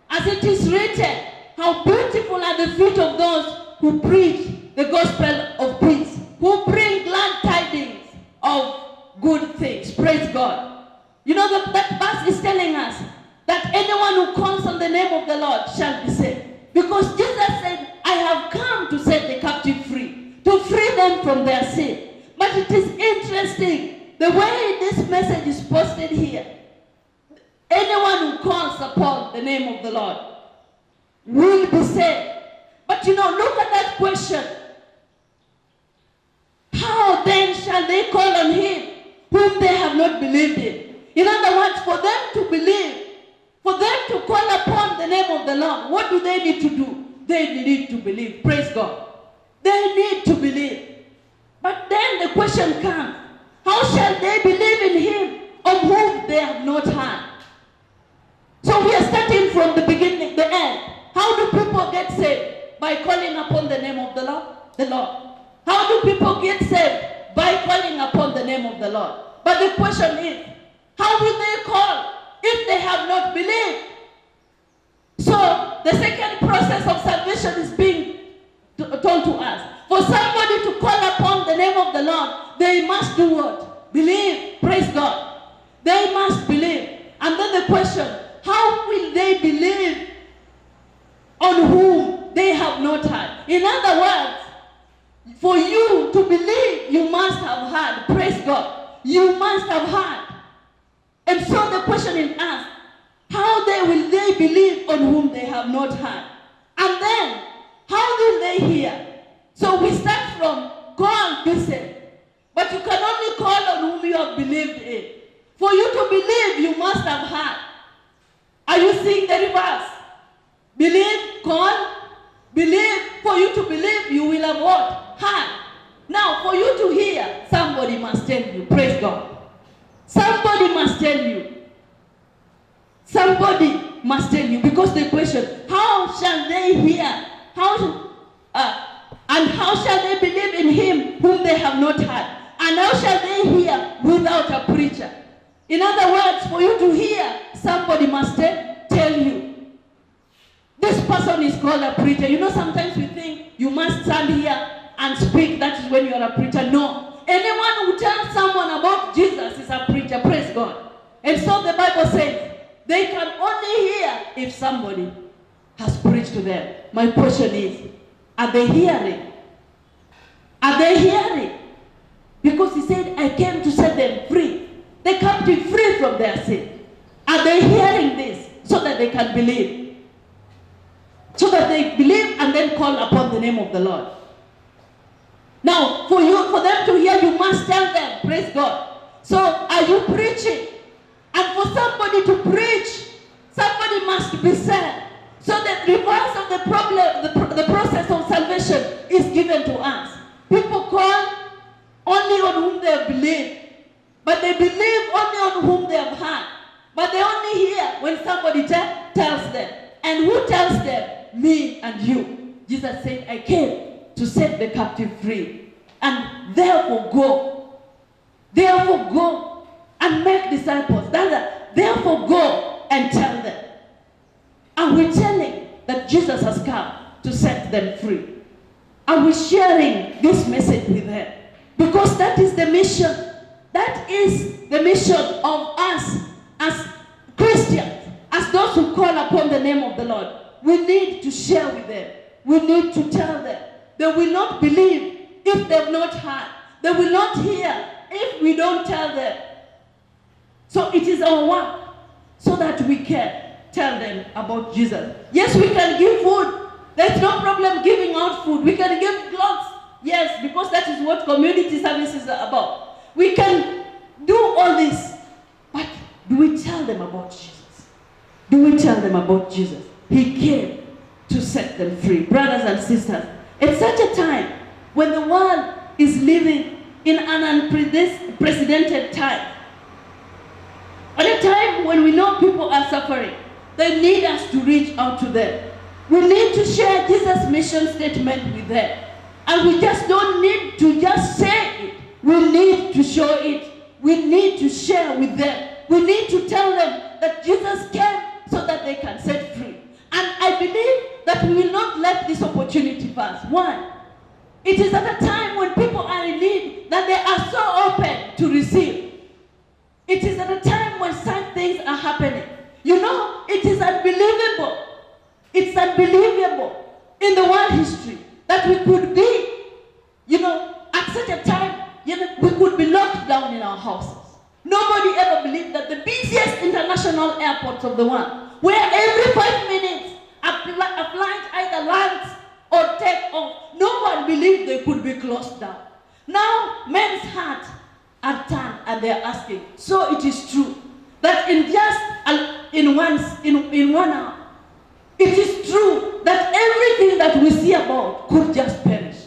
As it is written, how beautiful are the feet of those who preach the gospel of peace, who bring glad tidings of good things. Praise God. You know that verse is telling us that anyone who calls on the name of the Lord shall be saved. Because Jesus said, I have come to set the captive free, to free them from their sin. But it is interesting, the way this message is posted here. Anyone who calls upon the name of the Lord will be saved. But look at that question. How then shall they call on him whom they have not believed in? In other words, for them to believe, for them to call upon the name of the Lord, what do they need to do? They need to believe. Praise God. They need to believe. But then the question comes, how shall they believe in him of whom they have not heard? So we are starting from By calling upon the name of the Lord. The Lord. How do people get saved? By calling upon the name of the Lord. But the question is, how will they call if they have not believed? So the second process of salvation is being told to us. For somebody to call upon the name of the Lord, they must do what? Believe. Praise God. They must believe. And then the question, how will they believe on whom they have not heard? In other words, for you to believe, you must have heard. Praise God. You must have heard. And so the question is asked, how will they believe on whom they have not heard? And then, how will they hear? So we start from call, listen. But you can only call on whom you have believed in. For you to believe, you must have heard. Are you seeing the reverse? Believe, call, believe. For you to believe, you will have what? Heard. Now, for you to hear, somebody must tell you. Praise God. Somebody must tell you. Somebody must tell you. Because the question, how shall they hear? And how shall they believe in him whom they have not heard? And how shall they hear without a preacher? In other words, for you to hear, somebody must tell you. This person is called a preacher. You know, sometimes we think you must stand here and speak. That is when you are a preacher. No. Anyone who tells someone about Jesus is a preacher. Praise God. And so the Bible says, they can only hear if somebody has preached to them. My question is, are they hearing? Are they hearing? Because he said, I came to set them free. The captive free from their sin. Are they hearing this so that they can believe? So that they believe and then call upon the name of the Lord. Now, for them to hear, you must tell them. Praise God. So, are you preaching? And for somebody to preach, somebody must be sent. So the reverse of the problem, the process of salvation is given to us. People call only on whom they have believed. But they believe only on whom they have heard. But they only hear when somebody tells them. And who tells them? Me and you. Jesus said, I came to set the captive free. And therefore go. Therefore go and make disciples. Therefore go and tell them. And we're telling that Jesus has come to set them free. And we're sharing this message with them. Because that is the mission. That is the mission of us as Christians, as those who call upon the name of the Lord. We need to share with them. We need to tell them. They will not believe if they've not heard. They will not hear if we don't tell them. So it is our work so that we can tell them about Jesus. Yes, we can give food. There's no problem giving out food. We can give clothes. Yes, because that is what community services are about. We can do all this. But do we tell them about Jesus? Do we tell them about Jesus? He came to set them free. Brothers and sisters, at such a time when the world is living in an unprecedented time, at a time when we know people are suffering, they need us to reach out to them. We need to share Jesus' mission statement with them. And we just don't need to just say it. We need to show it. We need to share with them. We need to tell them that Jesus came so that they can set free. And I believe that we will not let this opportunity pass. One, it is at a time when people are in need that they are so open to receive. It is at a time when such things are happening. You know, it is unbelievable. It's unbelievable in the world history that we could be, at such a time, we could be locked down in our houses. Nobody ever believed that the busiest international airports of the world, where every 5 minutes a flight either lands or takes off, no one believed they could be closed down. Now, men's hearts are turned and they are asking, so it is true that in 1 hour, it is true that everything that we see about could just perish.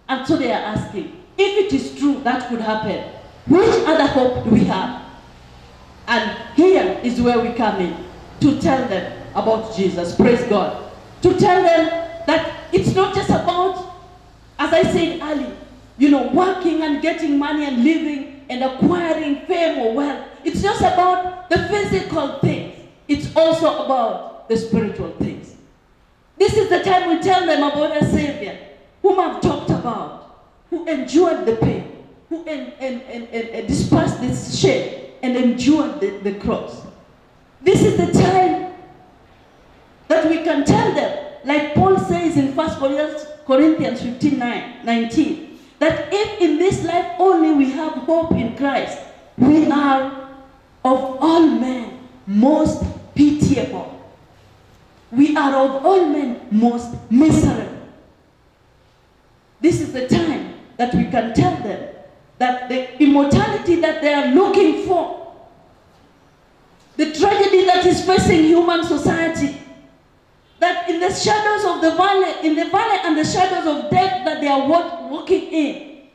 And so they are asking, if it is true that could happen, which other hope do we have? And here is where we come in, to tell them about Jesus. Praise God. To tell them that it's not just about, as I said earlier, working and getting money and living and acquiring fame or wealth. It's just about the physical things. It's also about the spiritual things. This is the time we tell them about a Savior whom I've talked about, who endured the pain, who dispersed this shame and endured the cross. This is the time that we can tell them, like Paul says in 1 Corinthians 15:19, that if in this life only we have hope in Christ, we are of all men most pitiable. We are of all men most miserable. This is the time that we can tell them that the immortality that they are looking for, the tragedy that is facing human society, that in the shadows of the valley, and the shadows of death that they are walking in,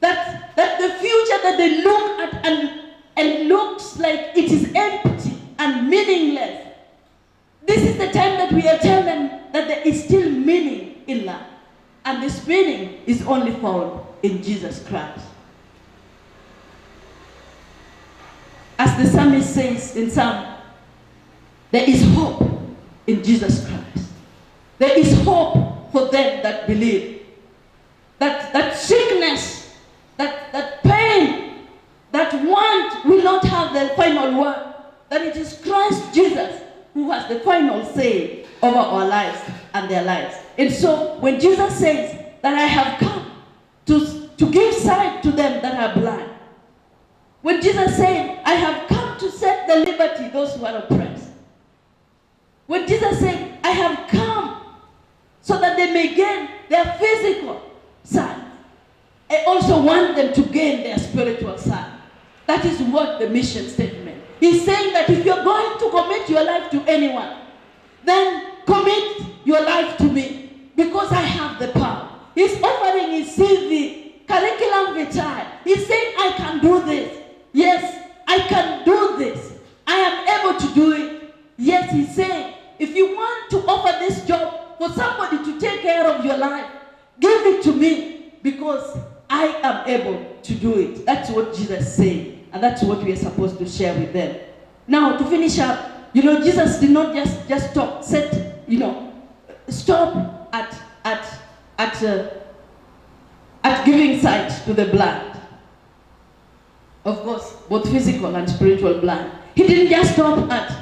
that the future that they look at and looks like it is empty and meaningless. This is the time that we are telling them that there is still meaning in life. And this meaning is only found in Jesus Christ. As the psalmist says in Psalm, there is hope in Jesus Christ. There is hope for them that believe. That sickness, that pain, that want will not have the final word. That it is Christ Jesus who has the final say over our lives and their lives. And so when Jesus says that I have come to give sight to them that are blind, when Jesus said I have come to set the liberty those who are oppressed, when Jesus said I have come so that they may gain their physical sight, I also want them to gain their spiritual sight. That is what the mission statement. He's saying that if you're going to commit your life to anyone, then commit your life to me, because I have the power. He's offering his CV, curriculum vitae. He's saying, I can do this. Yes, I can do this. I am able to do it. Yes, he's saying, if you want to offer this job for somebody to take care of your life, give it to me, because I am able to do it. That's what Jesus said. And that's what we are supposed to share with them. Now, to finish up, Jesus did not just stop at giving sight to the blind. Of course, both physical and spiritual blind. He didn't just stop at,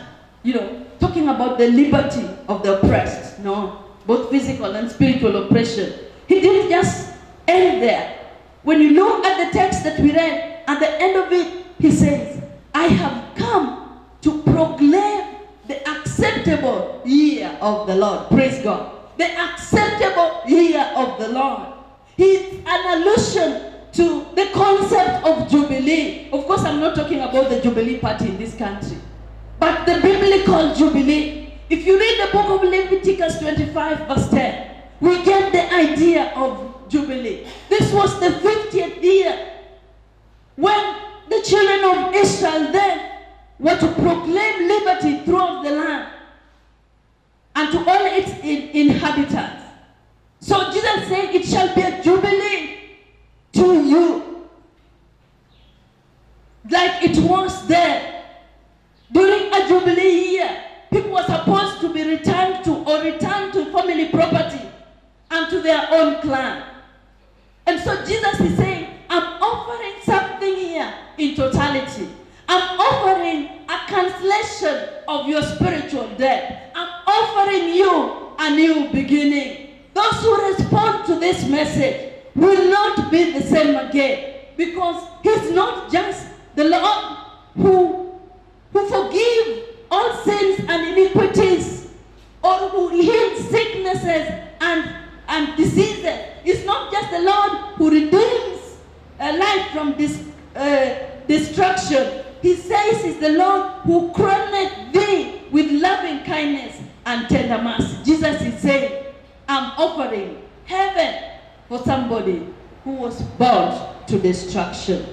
talking about the liberty of the oppressed. No, both physical and spiritual oppression. He didn't just end there. When you look at the text that we read, at the end of it, he says, I have come to proclaim the acceptable year of the Lord. Praise God. The acceptable year of the Lord. It's an allusion to the concept of Jubilee. Of course, I'm not talking about the Jubilee party in this country, but the biblical Jubilee. If you read the book of Leviticus 25 verse 10, we get the idea of Jubilee. This was the 50th year when the children of Israel then were to proclaim liberty throughout the land and to all its inhabitants. So Jesus said, it shall be a jubilee to you, like it was there. During a jubilee year, people were supposed to be returned to family property and to their own clan. And so Jesus is saying, I'm offering something here in totality. I'm offering a cancellation of your spiritual death. I'm offering you a new beginning. Those who respond to this message will not be the same again, because he's not just the Lord who forgives all sins and iniquities, or who heals sicknesses and diseases. It's not just the Lord who redeems a life from destruction. He says it's the Lord who crowneth thee with loving kindness and tender mercy. Jesus is saying, I'm offering heaven for somebody who was bound to destruction.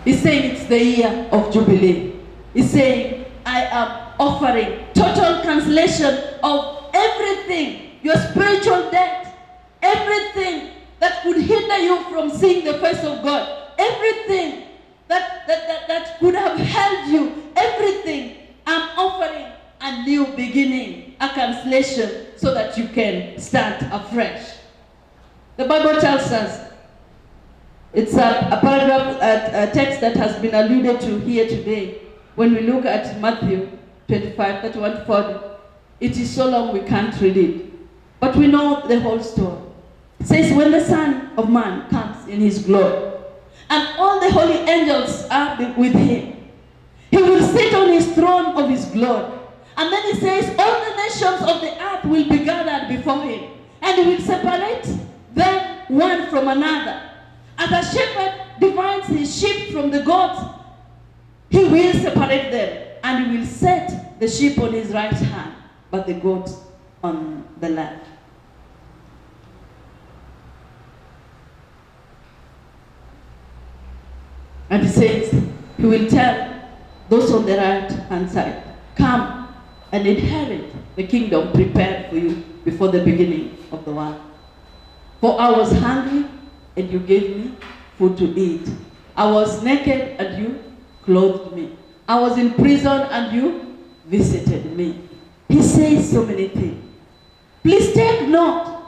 He's saying it's the year of Jubilee. He's saying, I am offering total total cancellation of everything, your spiritual debt, everything that could hinder you from seeing the face of God, everything that could have held you, everything. I'm offering a new beginning, a cancellation, so that you can start afresh. The Bible tells us, it's a paragraph, a text that has been alluded to here today. When we look at Matthew 25:31-40, it is so long we can't read it. But we know the whole story. It says, when the Son of Man comes in his glory, and all the holy angels are with him, he will sit on his throne of his glory. And then he says, all the nations of the earth will be gathered before him, and he will separate them one from another. As a shepherd divides his sheep from the goats, he will separate them, and he will set the sheep on his right hand, but the goats on the left. And he says, he will tell those on the right hand side, come and inherit the kingdom prepared for you before the beginning of the world. For I was hungry, and you gave me food to eat. I was naked, and you clothed me. I was in prison, and you visited me. He says so many things. Please take note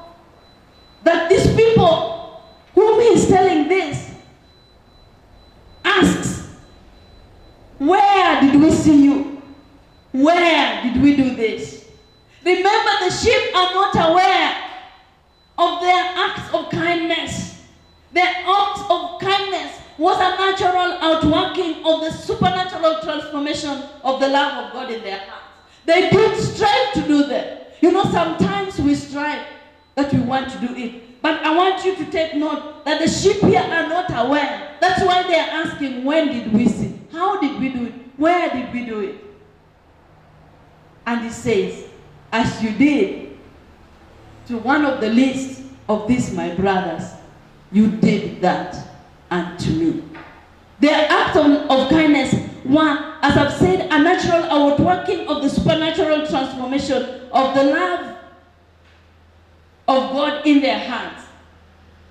that these people whom he's telling this asks, where did we see you? Where did we do this? Remember, the sheep are not aware of their acts of kindness. Their acts of kindness was a natural outworking of the supernatural transformation of the love of God in their hearts. They didn't strive to do that. You know, sometimes we strive that we want to do it. But I want you to take note that the sheep here are not aware. That's why they are asking, when did we see? How did we do it? Where did we do it? And he says, as you did to one of the least of these my brothers, you did that unto me. Their act of kindness were, as I've said, a natural outworking of the supernatural transformation of the love of God in their hearts.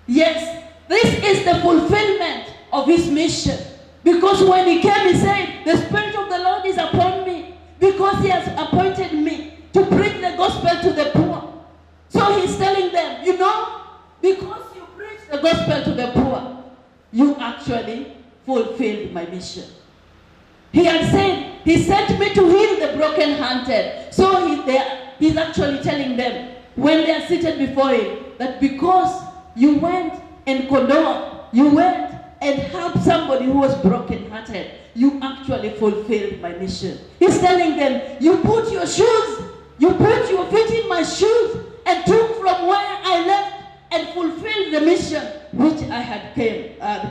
Yes, this is the fulfillment of his mission. Because when he came, he said, the Spirit of the Lord is upon me, because he has appointed me to preach the gospel to the poor. So he's telling them, you know, because you preach the gospel to the poor, you actually fulfilled my mission. He had said, he sent me to heal the brokenhearted. So he's actually telling them, when they are seated before him, that because you went and condoned, you went and helped somebody who was brokenhearted, you actually fulfilled my mission. He's telling them, you put your feet in my shoes and took from where I left and fulfilled the mission which I had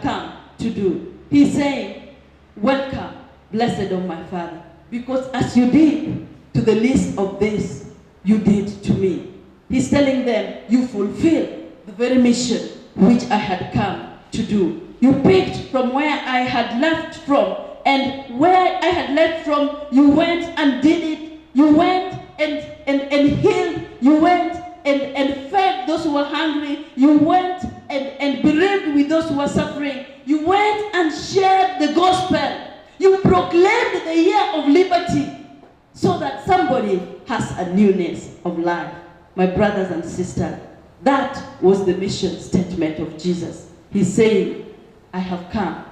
come to do. He's saying, welcome, blessed of my Father, because as you did to the least of this, you did to me. He's telling them, you fulfilled the very mission which I had come to do. You picked from where I had left from, and where I had left from, you went and did it. You went and healed. You went and fed those who were hungry. You went and bereaved with those who were suffering. You went and shared the gospel. You proclaimed the year of liberty so that somebody has a newness of life. My brothers and sisters, that was the mission statement of Jesus. He's saying, I have come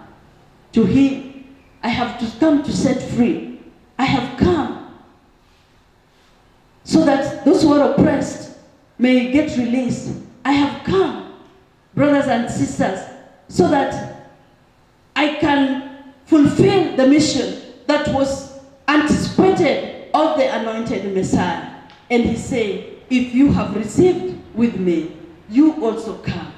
to heal. I have come to set free. I have come so that those who are oppressed may get released. I have come, brothers and sisters, so that I can fulfill the mission that was anticipated of the anointed Messiah. And he said, if you have received with me, you also come.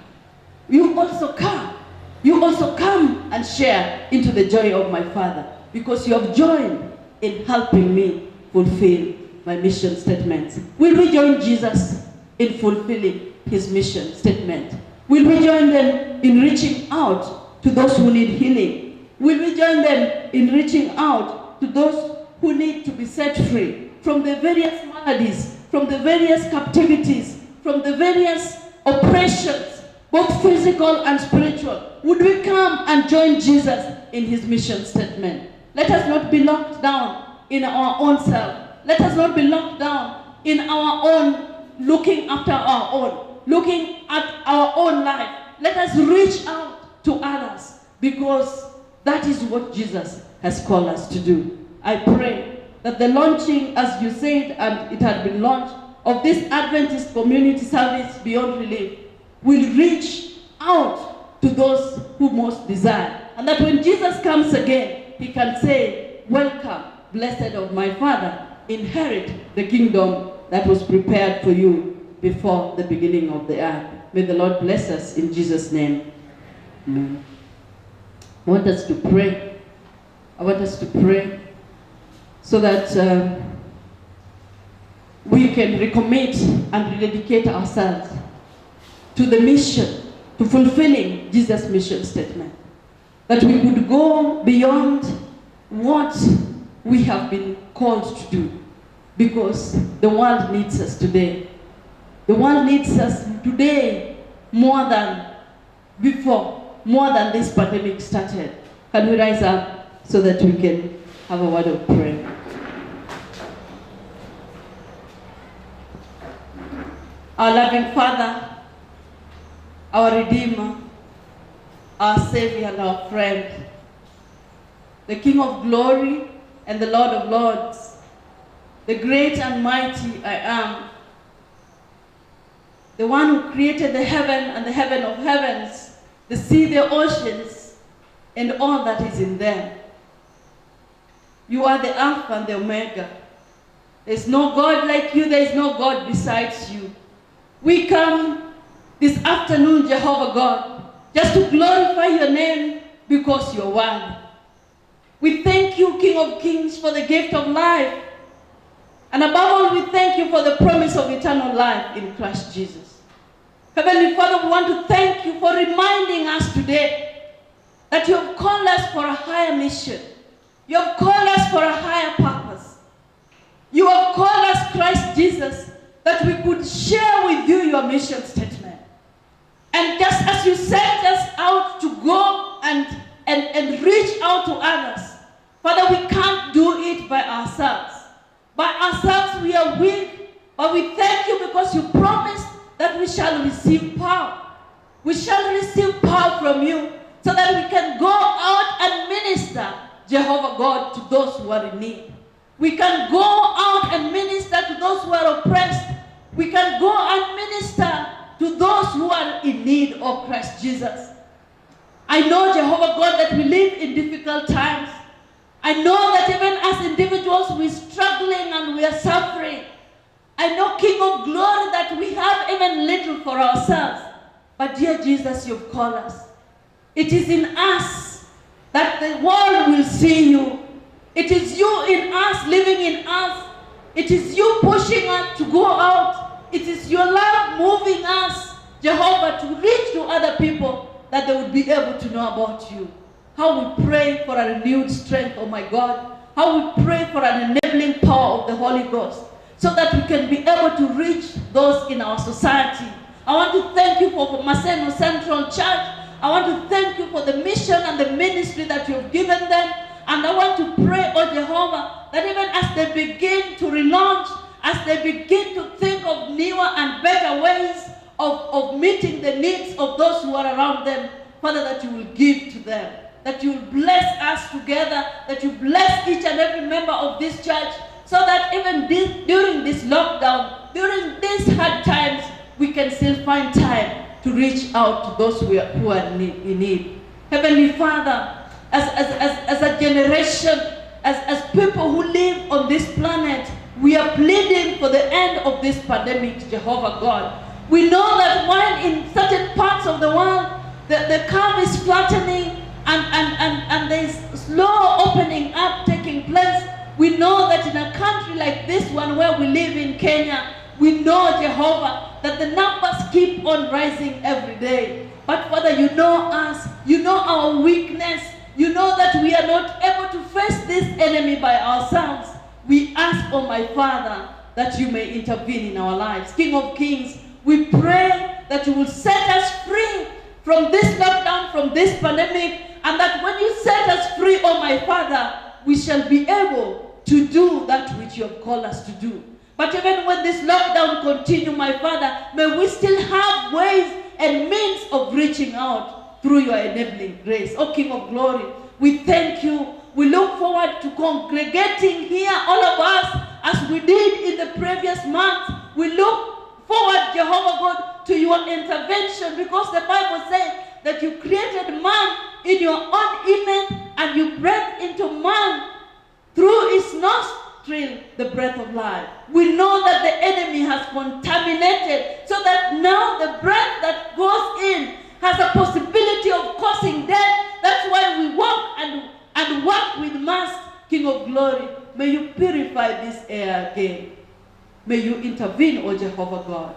You also come. You also come and share into the joy of my Father, because you have joined in helping me fulfill my mission statements. Will we join Jesus in fulfilling his mission statement? Will we join them in reaching out to those who need healing? Will we join them in reaching out to those who need to be set free from the various maladies, from the various captivities, from the various oppressions, both physical and spiritual. Would we come and join Jesus in his mission statement? Let us not be locked down in our own self. Let us not be locked down in our own, looking after our own, looking at our own life. Let us reach out to others, because that is what Jesus has called us to do. I pray that the launching, as you said, and it had been launched, of this Adventist community service Beyond Relief will reach out to those who most desire. And that when Jesus comes again, he can say, welcome, blessed of my Father, inherit the kingdom that was prepared for you before the beginning of the earth. May the Lord bless us in Jesus' name. Amen. I want us to pray. I want us to pray so that we can recommit and rededicate ourselves to the mission, to fulfilling Jesus' mission statement. That we would go beyond what we have been called to do, because the world needs us today. The world needs us today more than before, more than this pandemic started. Can we rise up so that we can have a word of prayer? Our loving Father, our Redeemer, our Savior and our friend, the King of glory and the Lord of lords, the great and mighty I am, the one who created the heaven and the heaven of heavens, the sea, the oceans, and all that is in them. You are the Alpha and the Omega. There is no God like you. There is no God besides you. We come this afternoon, Jehovah God, just to glorify your name because you're worthy. We thank you, King of Kings, for the gift of life. And above all, we thank you for the promise of eternal life in Christ Jesus. Heavenly Father, we want to thank you for reminding us today that you have called us for a higher mission. You have called us for a higher purpose. You have called us, Christ Jesus, that we could share with you your mission statement. And just as you sent us out to go and reach out to others, Father, we can't do it by ourselves. By ourselves we are weak, but we thank you because you promised that we shall receive power. We shall receive power from you so that we can go out and minister, Jehovah God, to those who are in need. We can go out and minister to those who are oppressed. We can go and minister to those who are in need of Christ Jesus. I know, Jehovah God, that we live in difficult times. I know that even as individuals we're struggling and we are suffering. I know, King of glory, that we have even little for ourselves. But dear Jesus, you've called us. It is in us that the world will see you. It is you in us, living in us. It is you pushing us to go out. It is your love moving us, Jehovah, to reach to other people that they would be able to know about you. How we pray for a renewed strength, oh my God. How we pray for an enabling power of the Holy Ghost so that we can be able to reach those in our society. I want to thank you for Maseno Central Church. I want to thank you for the mission and the ministry that you've given them. And I want to pray, oh Jehovah, that even as they begin to relaunch, as they begin to think of newer and better ways of meeting the needs of those who are around them, Father, that you will give to them, that you will bless us together, that you bless each and every member of this church, so that even during this lockdown, during these hard times, we can still find time to reach out to those who are in need. Heavenly Father, as a generation, as people who live on this planet, we are pleading for the end of this pandemic, Jehovah God. We know that while in certain parts of the world, the curve is flattening and there is slow opening up taking place, we know that in a country like this one where we live in Kenya, we know, Jehovah, that the numbers keep on rising every day. But Father, you know us, you know our weakness, you know that we are not able to face this enemy by ourselves. We ask, oh my Father, that you may intervene in our lives. King of Kings, we pray that you will set us free from this lockdown, from this pandemic, and that when you set us free, oh my Father, we shall be able to do that which you have called us to do. But even when this lockdown continues, my Father, may we still have ways and means of reaching out through your enabling grace. Oh King of Glory, we thank you. We look forward to congregating here, all of us, as we did in the previous month. We look forward, Jehovah God, to your intervention, because the Bible says that you created man in your own image and you breathed into man through his nostril the breath of life. We know that the enemy has contaminated, so that now the breath that goes in has a possibility of causing death. That's why we walk and work with masks. King of Glory, may you purify this air again. May you intervene, O Jehovah God,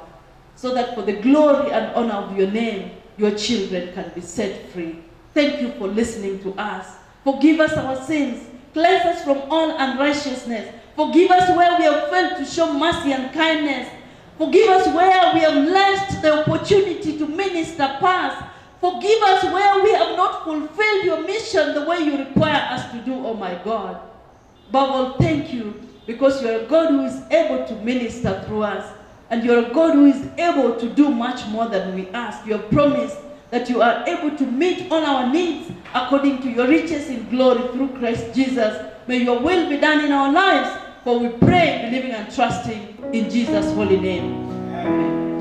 so that for the glory and honor of your name, your children can be set free. Thank you for listening to us. Forgive us our sins. Cleanse us from all unrighteousness. Forgive us where we have failed to show mercy and kindness. Forgive us where we have lost the opportunity to minister past. Forgive us where we have not fulfilled your mission the way you require us to do, oh my God. Above all, thank you, because you are a God who is able to minister through us. And you are a God who is able to do much more than we ask. You have promised that you are able to meet all our needs according to your riches in glory through Christ Jesus. May your will be done in our lives, for we pray, believing and trusting in Jesus' holy name. Amen.